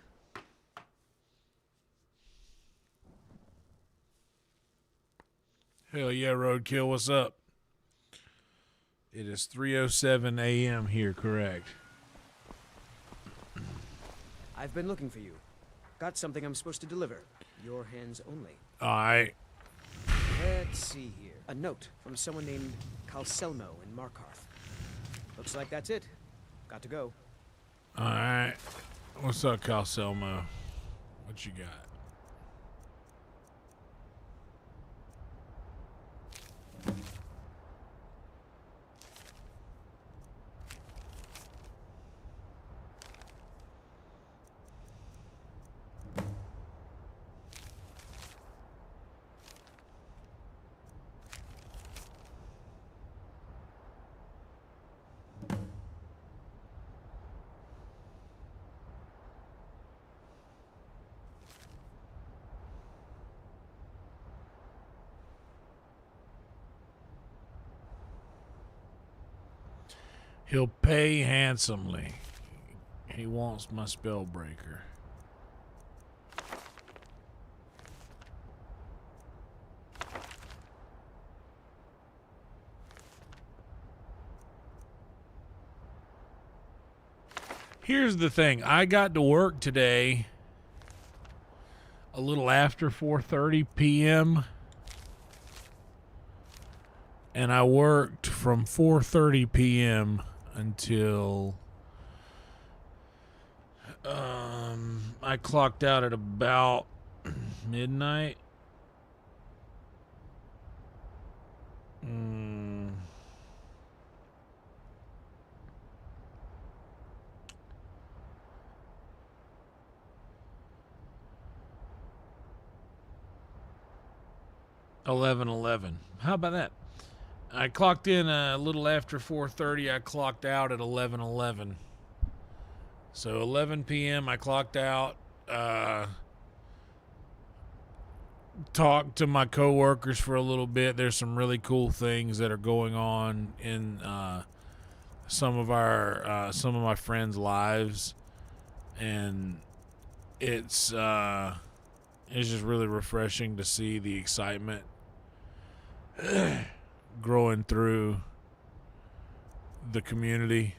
Hell yeah, Roadkill, what's up? It is 3:07 a.m. here, correct? I've been looking for you. Got something I'm supposed to deliver. Your hands only. Alright. Let's see here. A note from someone named Calselmo in Markarth. Looks like that's it. Got to go. Alright. What's up, Calselmo? What you got? He'll pay handsomely. He wants my spell breaker. Here's the thing. I got to work today a little after 4:30 p.m. and I worked from 4:30 p.m. until I clocked out at about midnight. 11:11. How about that? I clocked in a little after 4:30. I clocked out at 11:11. So 11 p.m. I clocked out. Talked to my coworkers for a little bit. There's some really cool things that are going on in some of my friends' lives, and it's just really refreshing to see the excitement growing through the community,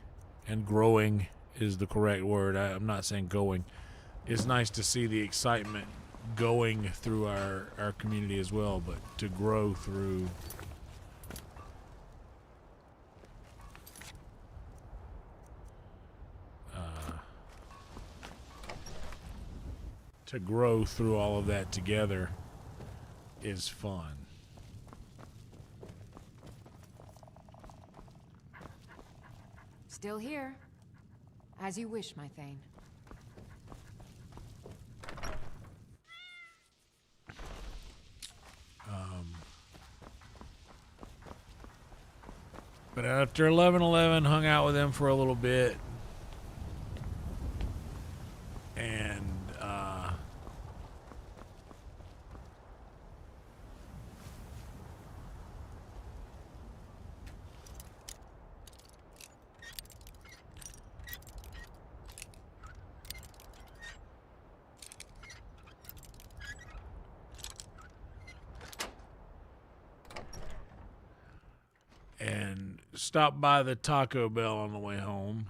and growing is the correct word. I'm not saying going. It's nice to see the excitement going through our community as well, but to grow through to grow through all of that together is fun. Still here. As you wish, my Thane. But after 11/11, hung out with them for a little bit. And, stopped by the Taco Bell on the way home.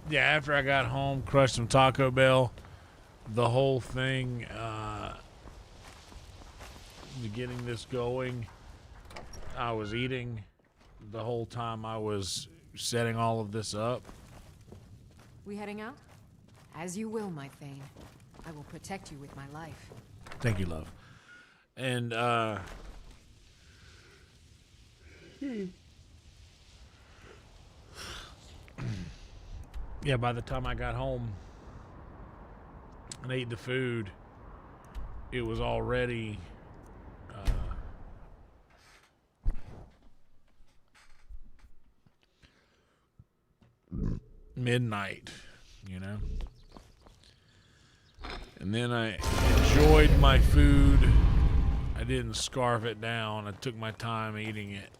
Yeah, after I got home, crushed some Taco Bell. The whole thing, getting this going, I was eating the whole time I was setting all of this up. We heading out? As you will, my Thane. I will protect you with my life. Thank you, love. And, yeah, by the time I got home and ate the food, it was already midnight, you know? And then I enjoyed my food. I didn't scarf it down. I took my time eating it.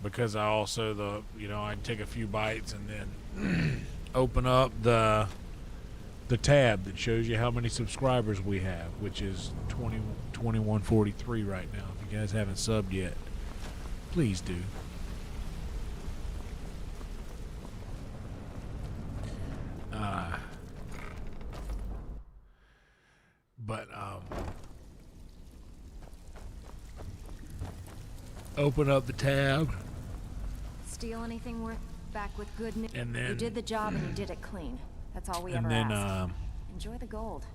Because I also, I'd take a few bites and then open up the tab that shows you how many subscribers we have, which is 2143 right now. If you guys haven't subbed yet, please do. Open up the tab. Steal anything worth back with good news? And then you did the job and you did it clean. That's all we ever ask. Enjoy the gold.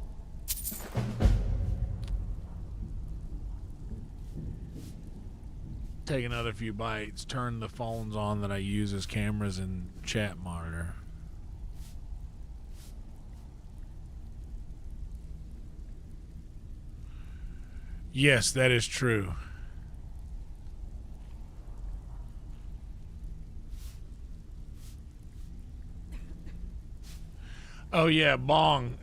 Take another few bites. Turn the phones on that I use as cameras and chat monitor. Yes, that is true. Oh yeah, Bong.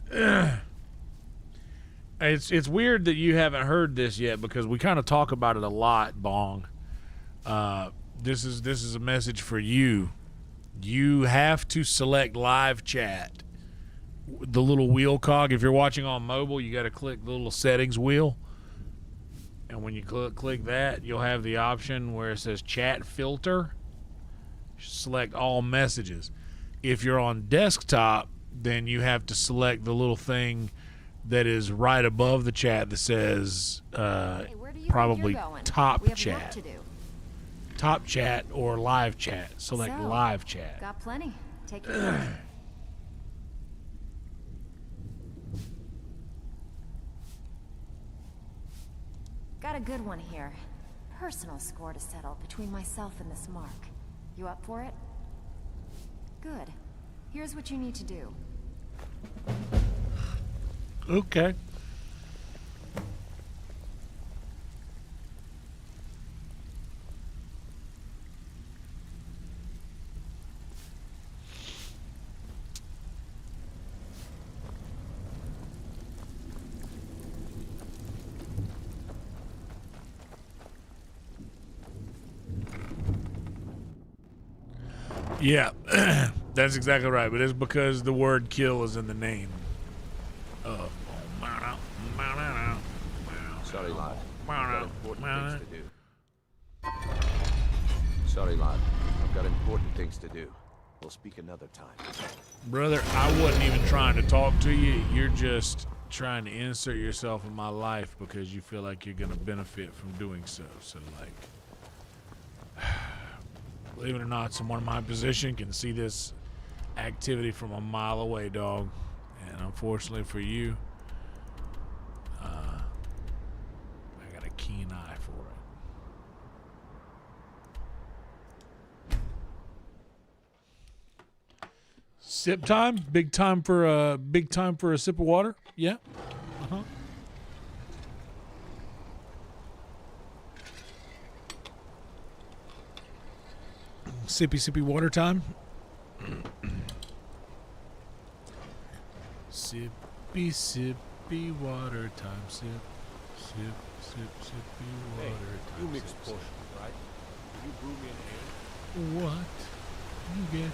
It's weird that you haven't heard this yet because we kind of talk about it a lot, Bong. This is a message for you. You have to select live chat. The little wheel cog. If you're watching on mobile, you got to click the little settings wheel. And when you click that, you'll have the option where it says chat filter. Select all messages. If you're on desktop, then you have to select the little thing that is right above the chat that says probably top chat. Top chat or live chat. Select live chat. Got plenty. Take your time. Got a good one here. Personal score to settle between myself and this mark. You up for it? Good. Here's what you need to do. Okay. Yeah, that's exactly right. But it's because the word kill is in the name. Sorry, lad. I've got important things to do. Sorry, lad. I've got important things to do. We'll speak another time. Brother, I wasn't even trying to talk to you. You're just trying to insert yourself in my life because you feel like you're going to benefit from doing so. So, like, believe it or not, someone in my position can see this activity from a mile away, dog. And unfortunately for you, I got a keen eye for it. Sip time, big time for a sip of water. Yeah. Sippy water time. Sippy water time. Sippy water time. You mix potions, right? You brew me an ale. What you get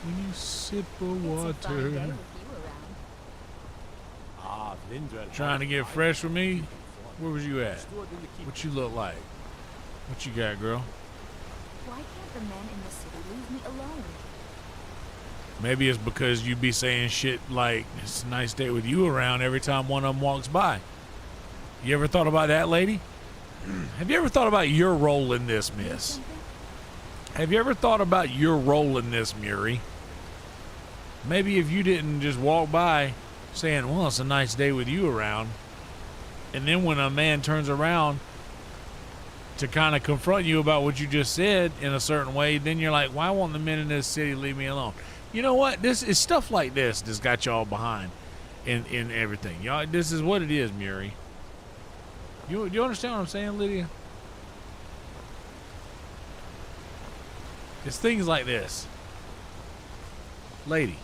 when you sip of water? Ah, Lindred. Trying to get fresh with me? Where was you at? What you look like? What you got, girl? Why can't the men in the city leave me alone? Maybe it's because you be saying shit like, it's a nice day with you around every time one of them walks by. You ever thought about that, lady? Have you ever thought about your role in this, miss? Have you ever thought about your role in this, Murray? Maybe if you didn't just walk by saying, well, it's a nice day with you around, and then when a man turns around to kind of confront you about what you just said in a certain way, then you're like, why won't the men in this city leave me alone? You know what? This is stuff like this that's got y'all behind in everything. Y'all, this is what it is, Murray. You understand what I'm saying, Lydia? It's things like this. Lady.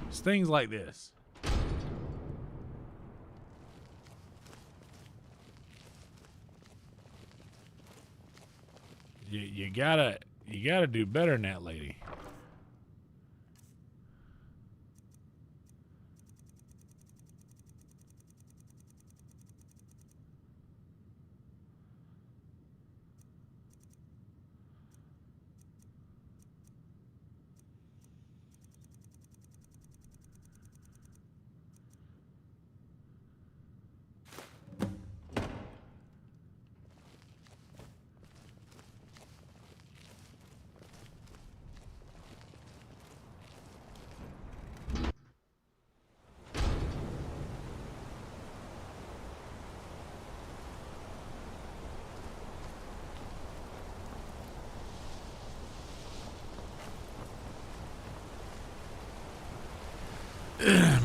It's things like this. You gotta do better than that, lady.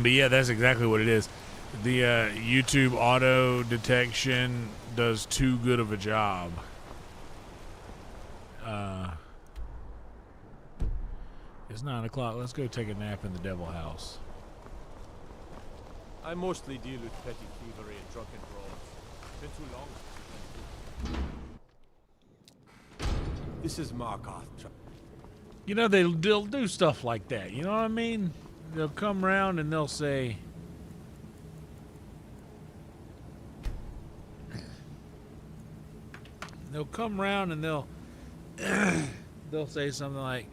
But yeah, that's exactly what it is. The YouTube auto detection does too good of a job. It's 9 o'clock. Let's go take a nap in the Devil House. I mostly deal with petty thievery and drunken brawls. Been too long. This is Markarth. You know, they'll do stuff like that. You know what I mean? They'll come around and they'll say, they'll say something like,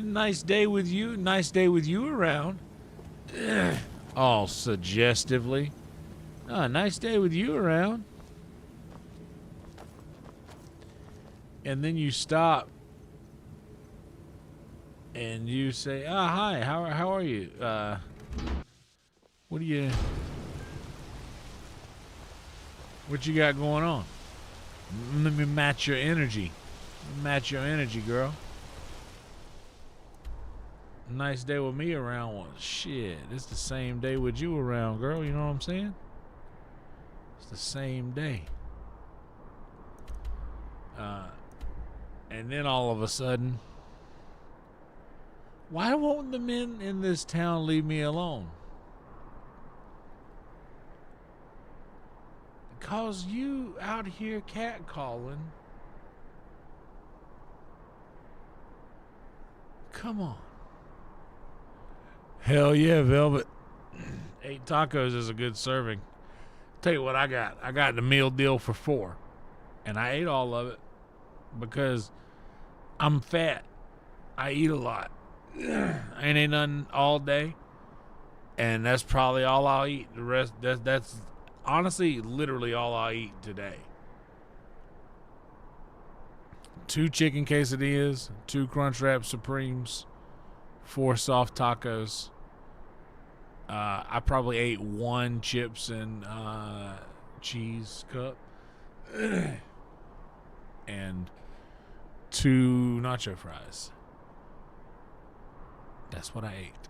nice day with you around. All suggestively. Oh, nice day with you around. And then you stop and you say, hi, how are you? What you got going on? Let me match your energy. Girl. Nice day with me around. Well, shit, it's the same day with you around, girl. You know what I'm saying? It's the same day. And then all of a sudden, Why won't the men in this town leave me alone? Because you out here catcalling. Come on. Hell yeah, Velvet. 8 tacos is a good serving. Tell you what I got. I got the meal deal for 4. And I ate all of it because I'm fat. I eat a lot. I ain't ate nothing all day. And that's probably all I'll eat. The rest, that's honestly literally all I'll eat today. 2 chicken quesadillas, 2 Crunchwrap Supremes, 4 soft tacos. I probably ate 1 chips and cheese cup. And 2 nacho fries. That's what I ate.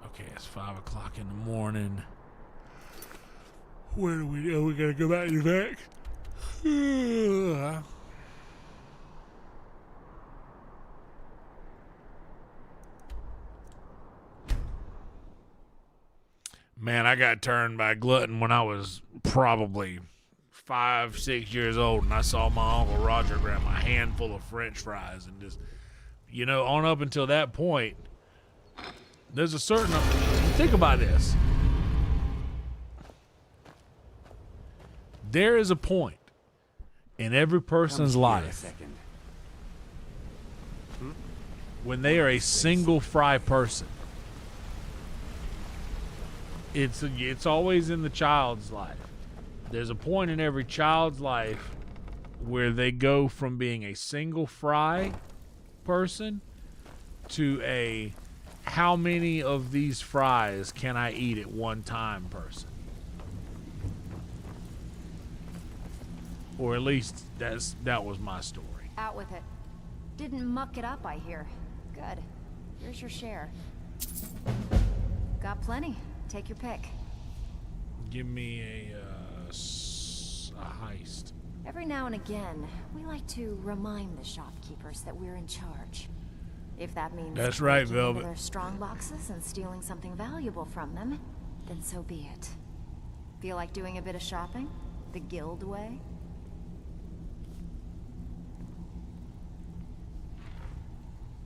Okay, it's 5 o'clock in the morning. Where do we go? We gotta go back to back. Man, I got turned by a glutton when I was probably 5, 6 years old, and I saw my Uncle Roger grab a handful of French fries and just, you know, on up until that point, there's a certain, think about this. There is a point in every person's life when they are a single fry person. It's always in the child's life. There's a point in every child's life where they go from being a single fry person to a how many of these fries can I eat at one time person. Or at least that was my story. Out with it. Didn't muck it up, I hear. Good. Here's your share. Got plenty. Take your pick. Give me a heist. Every now and again, we like to remind the shopkeepers that we're in charge. If that means that's right, breaking Velvet. into their strong boxes and stealing something valuable from them, then so be it. Feel like doing a bit of shopping? The guild way?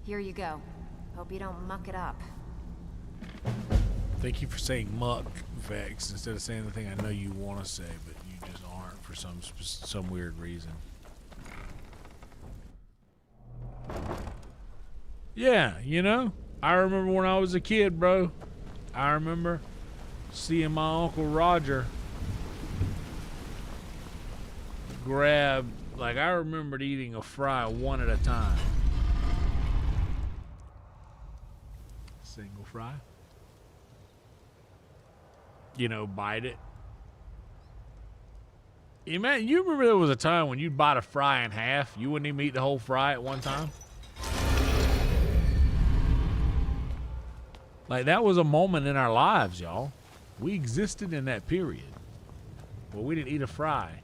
Here you go. Hope you don't muck it up. Thank you for saying muck, Vex, instead of saying the thing I know you want to say, but you just aren't for some weird reason. Yeah, you know, I remember when I was a kid, bro. I remember seeing my Uncle Roger grab, like, I remembered eating a fry one at a time. Single fry. You know, bite it. You remember there was a time when you'd bite a fry in half, you wouldn't even eat the whole fry at one time? Like, that was a moment in our lives, y'all. We existed in that period. Well, we didn't eat a fry.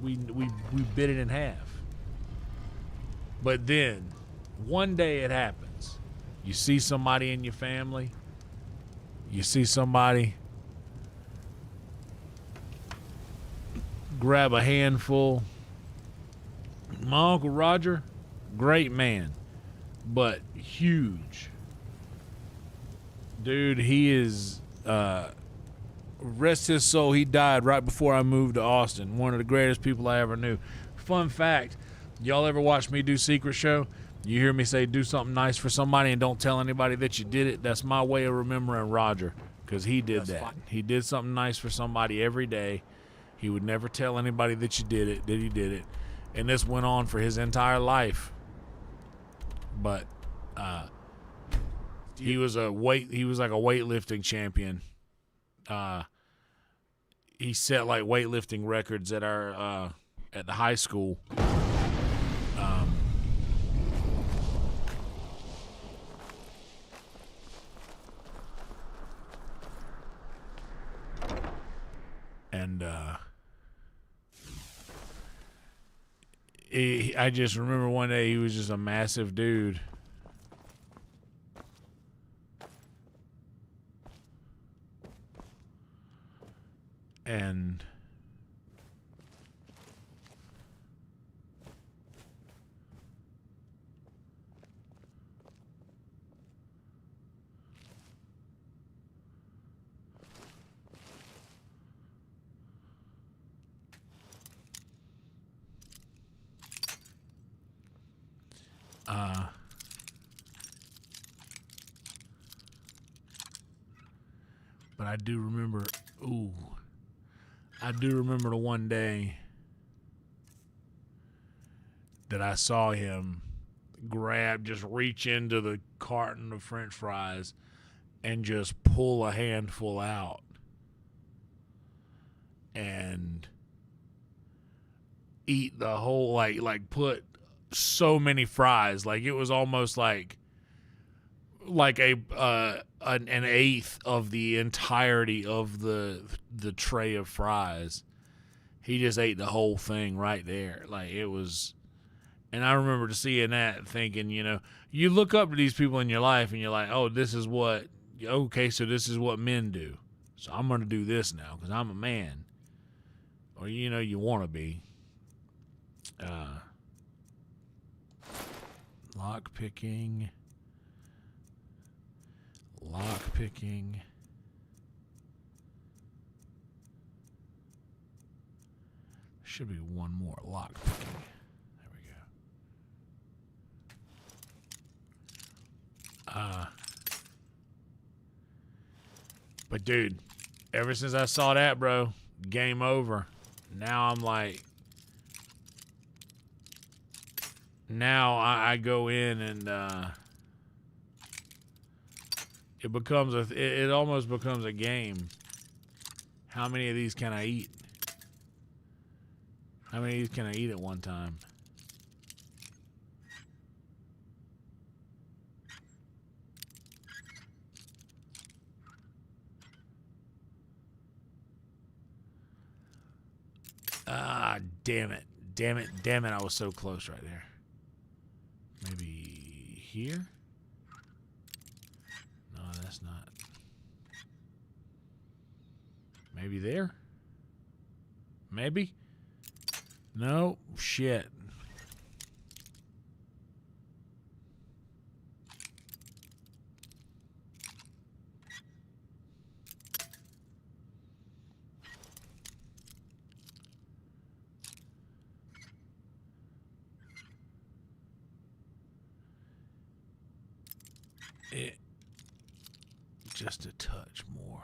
We bit it in half. But then, one day it happens. You see somebody in your family. You see somebody grab a handful. My Uncle Roger, great man, but huge. Dude, he is, rest his soul, he died right before I moved to Austin. One of the greatest people I ever knew. Fun fact, y'all ever watch me do Secret Show? You hear me say do something nice for somebody and don't tell anybody that you did it? That's my way of remembering Roger, because he did that. He did something nice for somebody every day. He would never tell anybody that you did it, that he did it. And this went on for his entire life. But he was like a weightlifting champion. He set like weightlifting records at our at the high school. I just remember one day he was just a massive dude. And but I do remember, I do remember the one day that I saw him just reach into the carton of French fries and just pull a handful out and eat the whole, like put so many fries. Like it was almost like an eighth of the entirety of the tray of fries. He just ate the whole thing right there. Like it was, and I remember seeing that thinking, you know, you look up to these people in your life and you're like, oh, this is what men do. So I'm going to do this now because I'm a man. Or, you know, you want to be. Lock picking. Should be one more lock picking. There we go. But dude, ever since I saw that, bro, game over. Now I'm like, now I go in and it almost becomes a game. How many of these can I eat? How many of these can I eat at one time? Ah, damn it. Damn it. Damn it. I was so close right there. Maybe here? No, that's not. Maybe there? Maybe? No, shit. Just a touch more.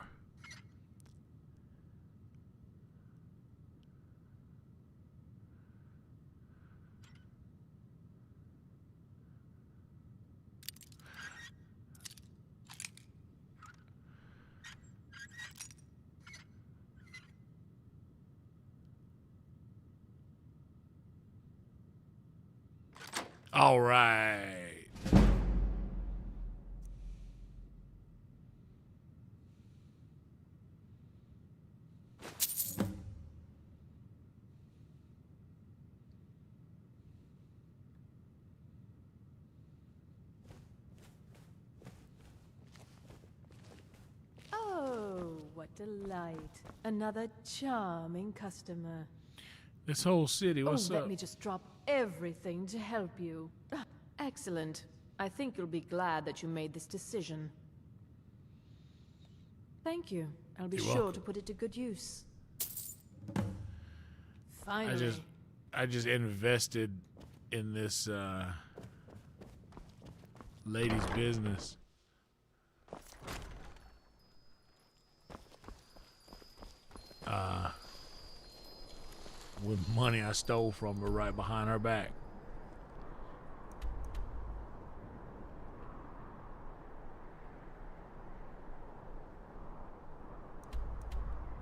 All right. Oh, what delight. Another charming customer. This whole city, what's up? Let me just drop everything to help you. Excellent. I think you'll be glad that you made this decision. Thank you. I'll be sure to put it to good use. Finally. I just invested in this lady's business. With money I stole from her right behind her back.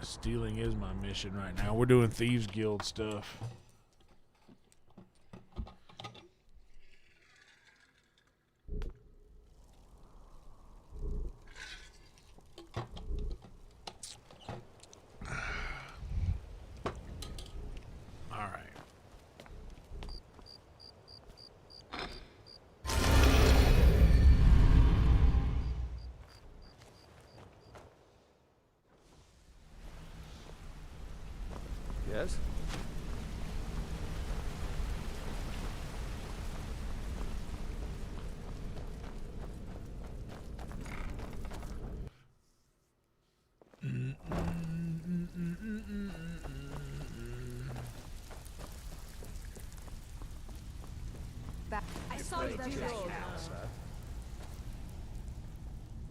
Stealing is my mission right now. We're doing Thieves Guild stuff. says. I saw you do that.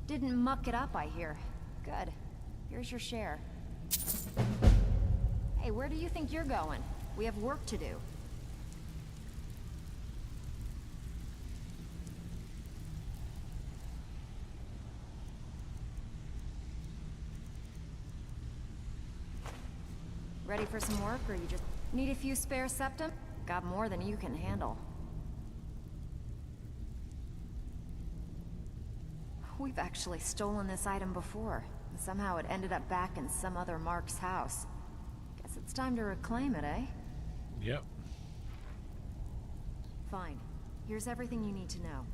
Didn't muck it up, I hear. Good. Here's your share. Hey, where do you think you're going? We have work to do. Ready for some work, or you just need a few spare septum? Got more than you can handle. We've actually stolen this item before. Somehow it ended up back in some other Mark's house. Guess it's time to reclaim it, eh? Yep. Fine. Here's everything you need to know.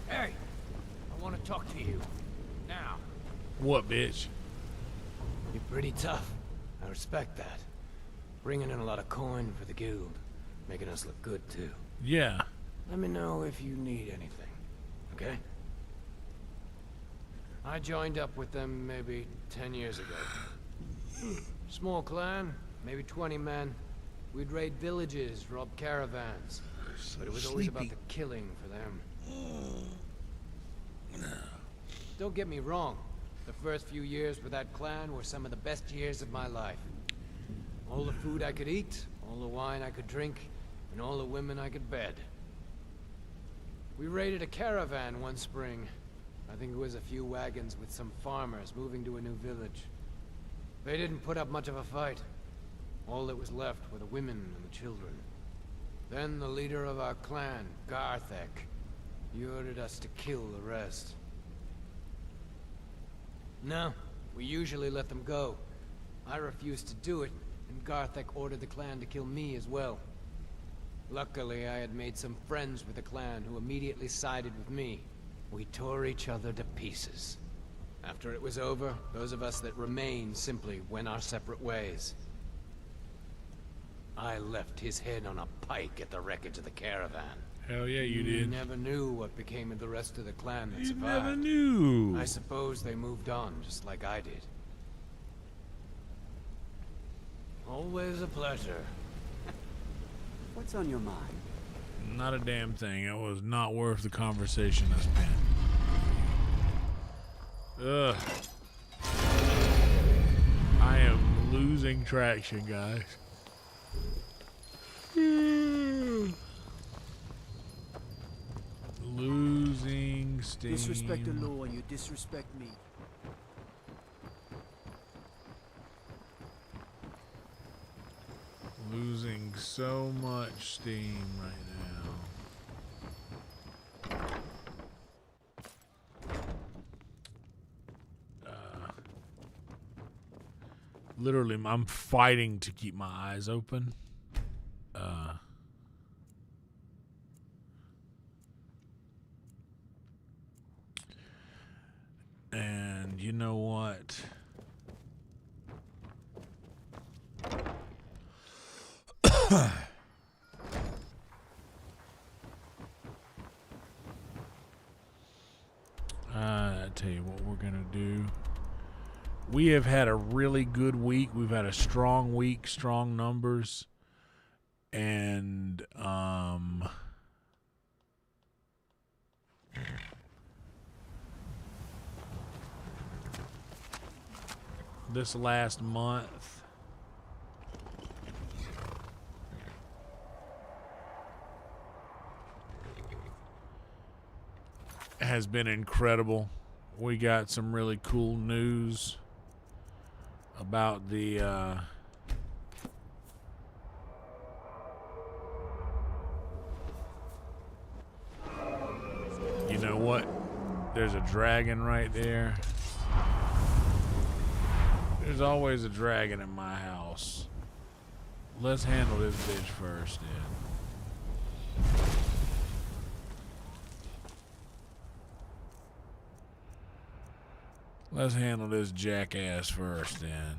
Hey, I want to talk to you. Now. What, bitch? You're pretty tough. I respect that. Bringing in a lot of coin for the guild. Making us look good, too. Yeah. Let me know if you need anything, okay? I joined up with them maybe 10 years ago. Small clan, maybe 20 men. We'd raid villages, rob caravans. But it was always about the killing for them. Don't get me wrong. The first few years with that clan were some of the best years of my life. All the food I could eat, all the wine I could drink, and all the women I could bed. We raided a caravan one spring. I think it was a few wagons with some farmers moving to a new village. They didn't put up much of a fight. All that was left were the women and the children. Then the leader of our clan, Garthek, he ordered us to kill the rest. No, we usually let them go. I refused to do it, and Garthek ordered the clan to kill me as well. Luckily, I had made some friends with the clan who immediately sided with me. We tore each other to pieces. After it was over, those of us that remained simply went our separate ways. I left his head on a pike at the wreckage of the caravan. Hell yeah, you did. Never knew what became of the rest of the clan that You survived. never knew. I suppose they moved on, just like I did. Always a pleasure. What's on your mind? Not a damn thing. It was not worth the conversation I spent. Ugh. I am losing traction, guys. Losing steam. Disrespect the law and you disrespect me. Losing so much steam right now. Literally, I'm fighting to keep my eyes open. And you know what? I tell you what we're gonna do. We have had a really good week. We've had a strong week, strong numbers, and this last month has been incredible. We got some really cool news. about the you know what? There's a dragon right there. There's always a dragon in my house. Let's handle this bitch first, then. Let's handle this jackass first, then.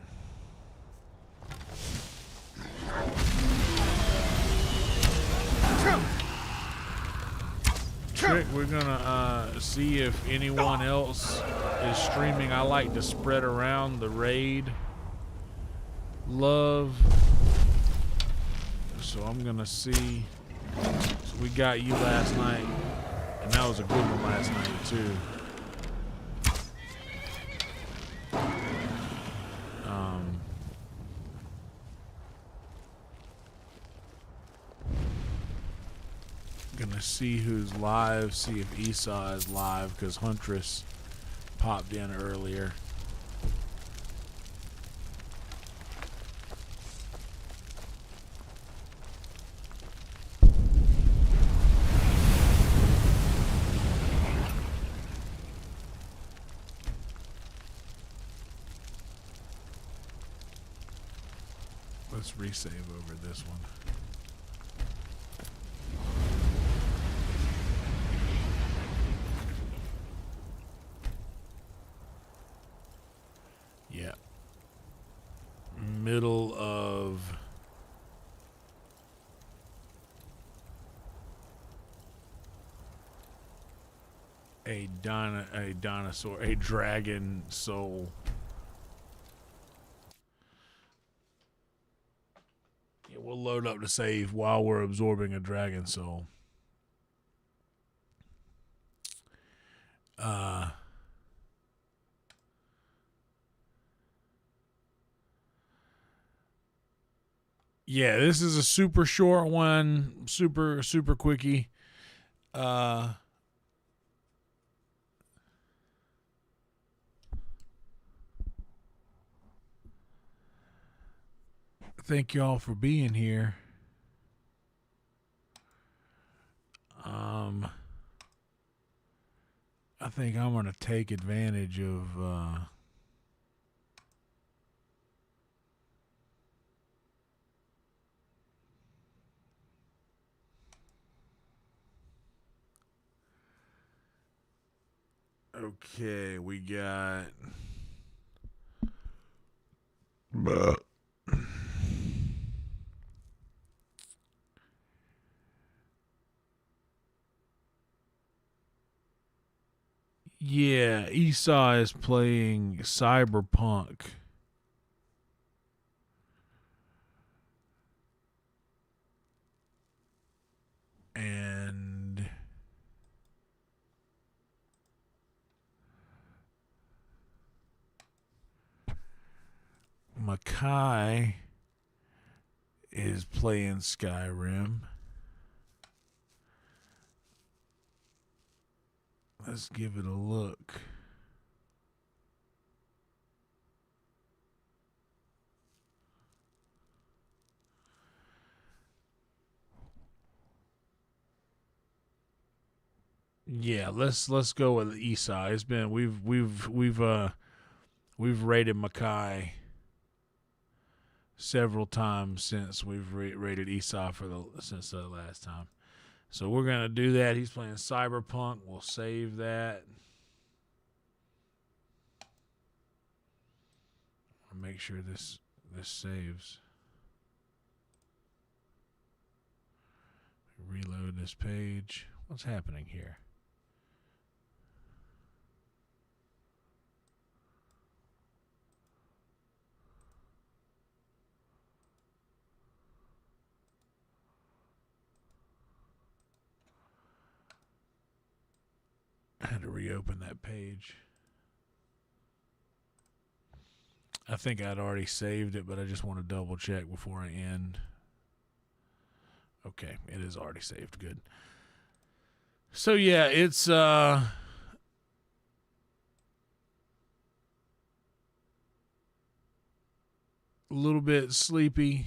Trick, we're gonna see if anyone else is streaming. I like to spread around the raid love. So I'm gonna see. So we got you last night, and that was a good one last night too. Gonna see who's live, see if Esau is live, because Huntress popped in earlier. Let's resave over this one. Yeah. Middle of a dinosaur, a dragon soul. Yeah, we'll load up the save while we're absorbing a dragon soul. Yeah, this is a super short one, super quickie. Thank y'all for being here. I think I'm gonna take advantage of okay, we got yeah, Esau is playing Cyberpunk. And Makai is playing Skyrim. Let's give it a look. Yeah, let's go with Esau. It's been we've rated Makai several times since we've rated Esau since the last time. So we're gonna do that. He's playing Cyberpunk. We'll save that. I'll make sure this saves. Reload this page. What's happening here? I had to reopen that page. I think I'd already saved it, but I just want to double check before I end. Okay, it is already saved. Good. So yeah, it's a little bit sleepy.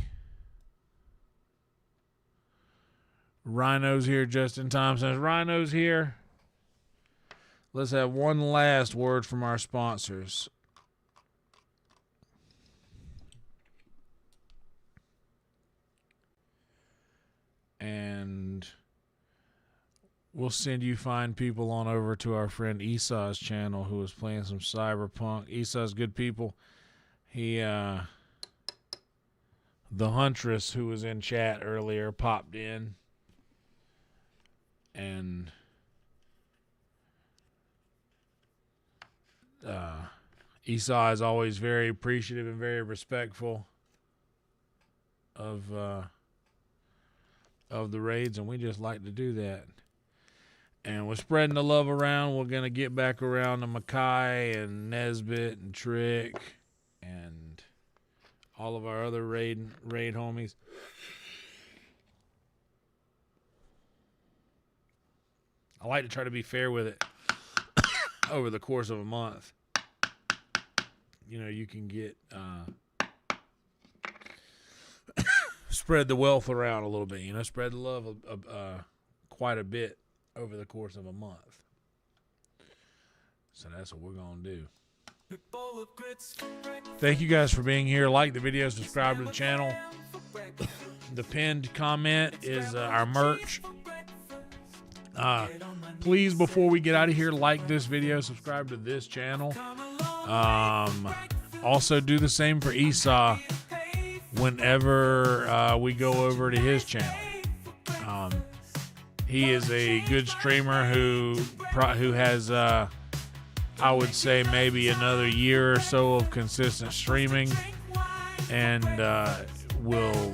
Rhino's here just in time. Since Rhino's here, let's have one last word from our sponsors. And we'll send you fine people on over to our friend Esau's channel, who is playing some Cyberpunk. Esau's good people. He, the Huntress, who was in chat earlier, popped in. And Esau is always very appreciative and very respectful of the raids, and we just like to do that. And we're spreading the love around. We're going to get back around to Makai and Nesbit and Trick and all of our other raid homies. I like to try to be fair with it over the course of a month. You know, you can get spread the wealth around a little bit. You know, spread the love quite a bit over the course of a month. So that's what we're going to do. Thank you guys for being here. Like the video, subscribe to the channel. The pinned comment is our merch. Please, before we get out of here, like this video, subscribe to this channel. Also do the same for Esau whenever we go over to his channel. He is a good streamer who has, I would say, maybe another year or so of consistent streaming, and will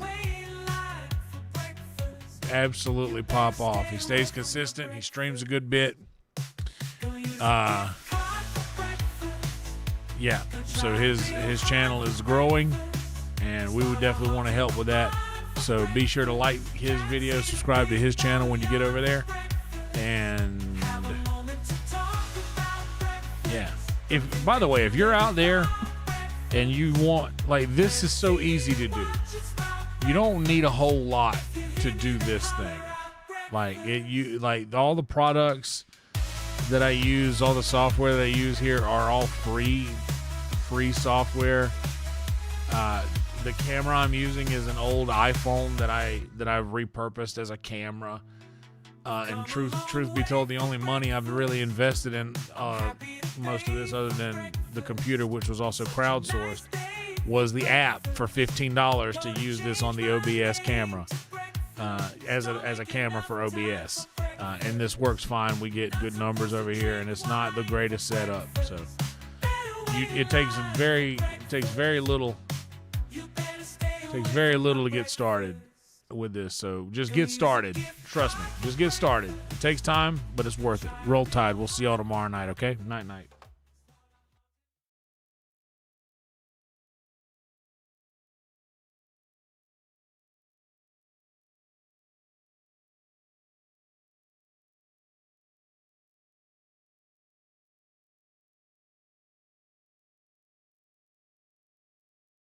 absolutely pop off. He stays consistent. He streams a good bit. Yeah, so his channel is growing, and we would definitely want to help with that. So be sure to like his video, subscribe to his channel when you get over there, and yeah. By the way, if you're out there and you want, like, this is so easy to do. You don't need a whole lot to do this thing. Like all the products that I use, all the software that I use here are all free software. The camera I'm using is an old iPhone that I've repurposed as a camera. And truth be told, the only money I've really invested in most of this, other than the computer, which was also crowdsourced, was the app for $15 to use this on the OBS camera, as a camera for OBS. And this works fine. We get good numbers over here, and it's not the greatest setup. So it takes very little. Takes very little to get started with this. So just get started. Trust me. Just get started. It takes time, but it's worth it. Roll Tide. We'll see y'all tomorrow night. Okay. Night.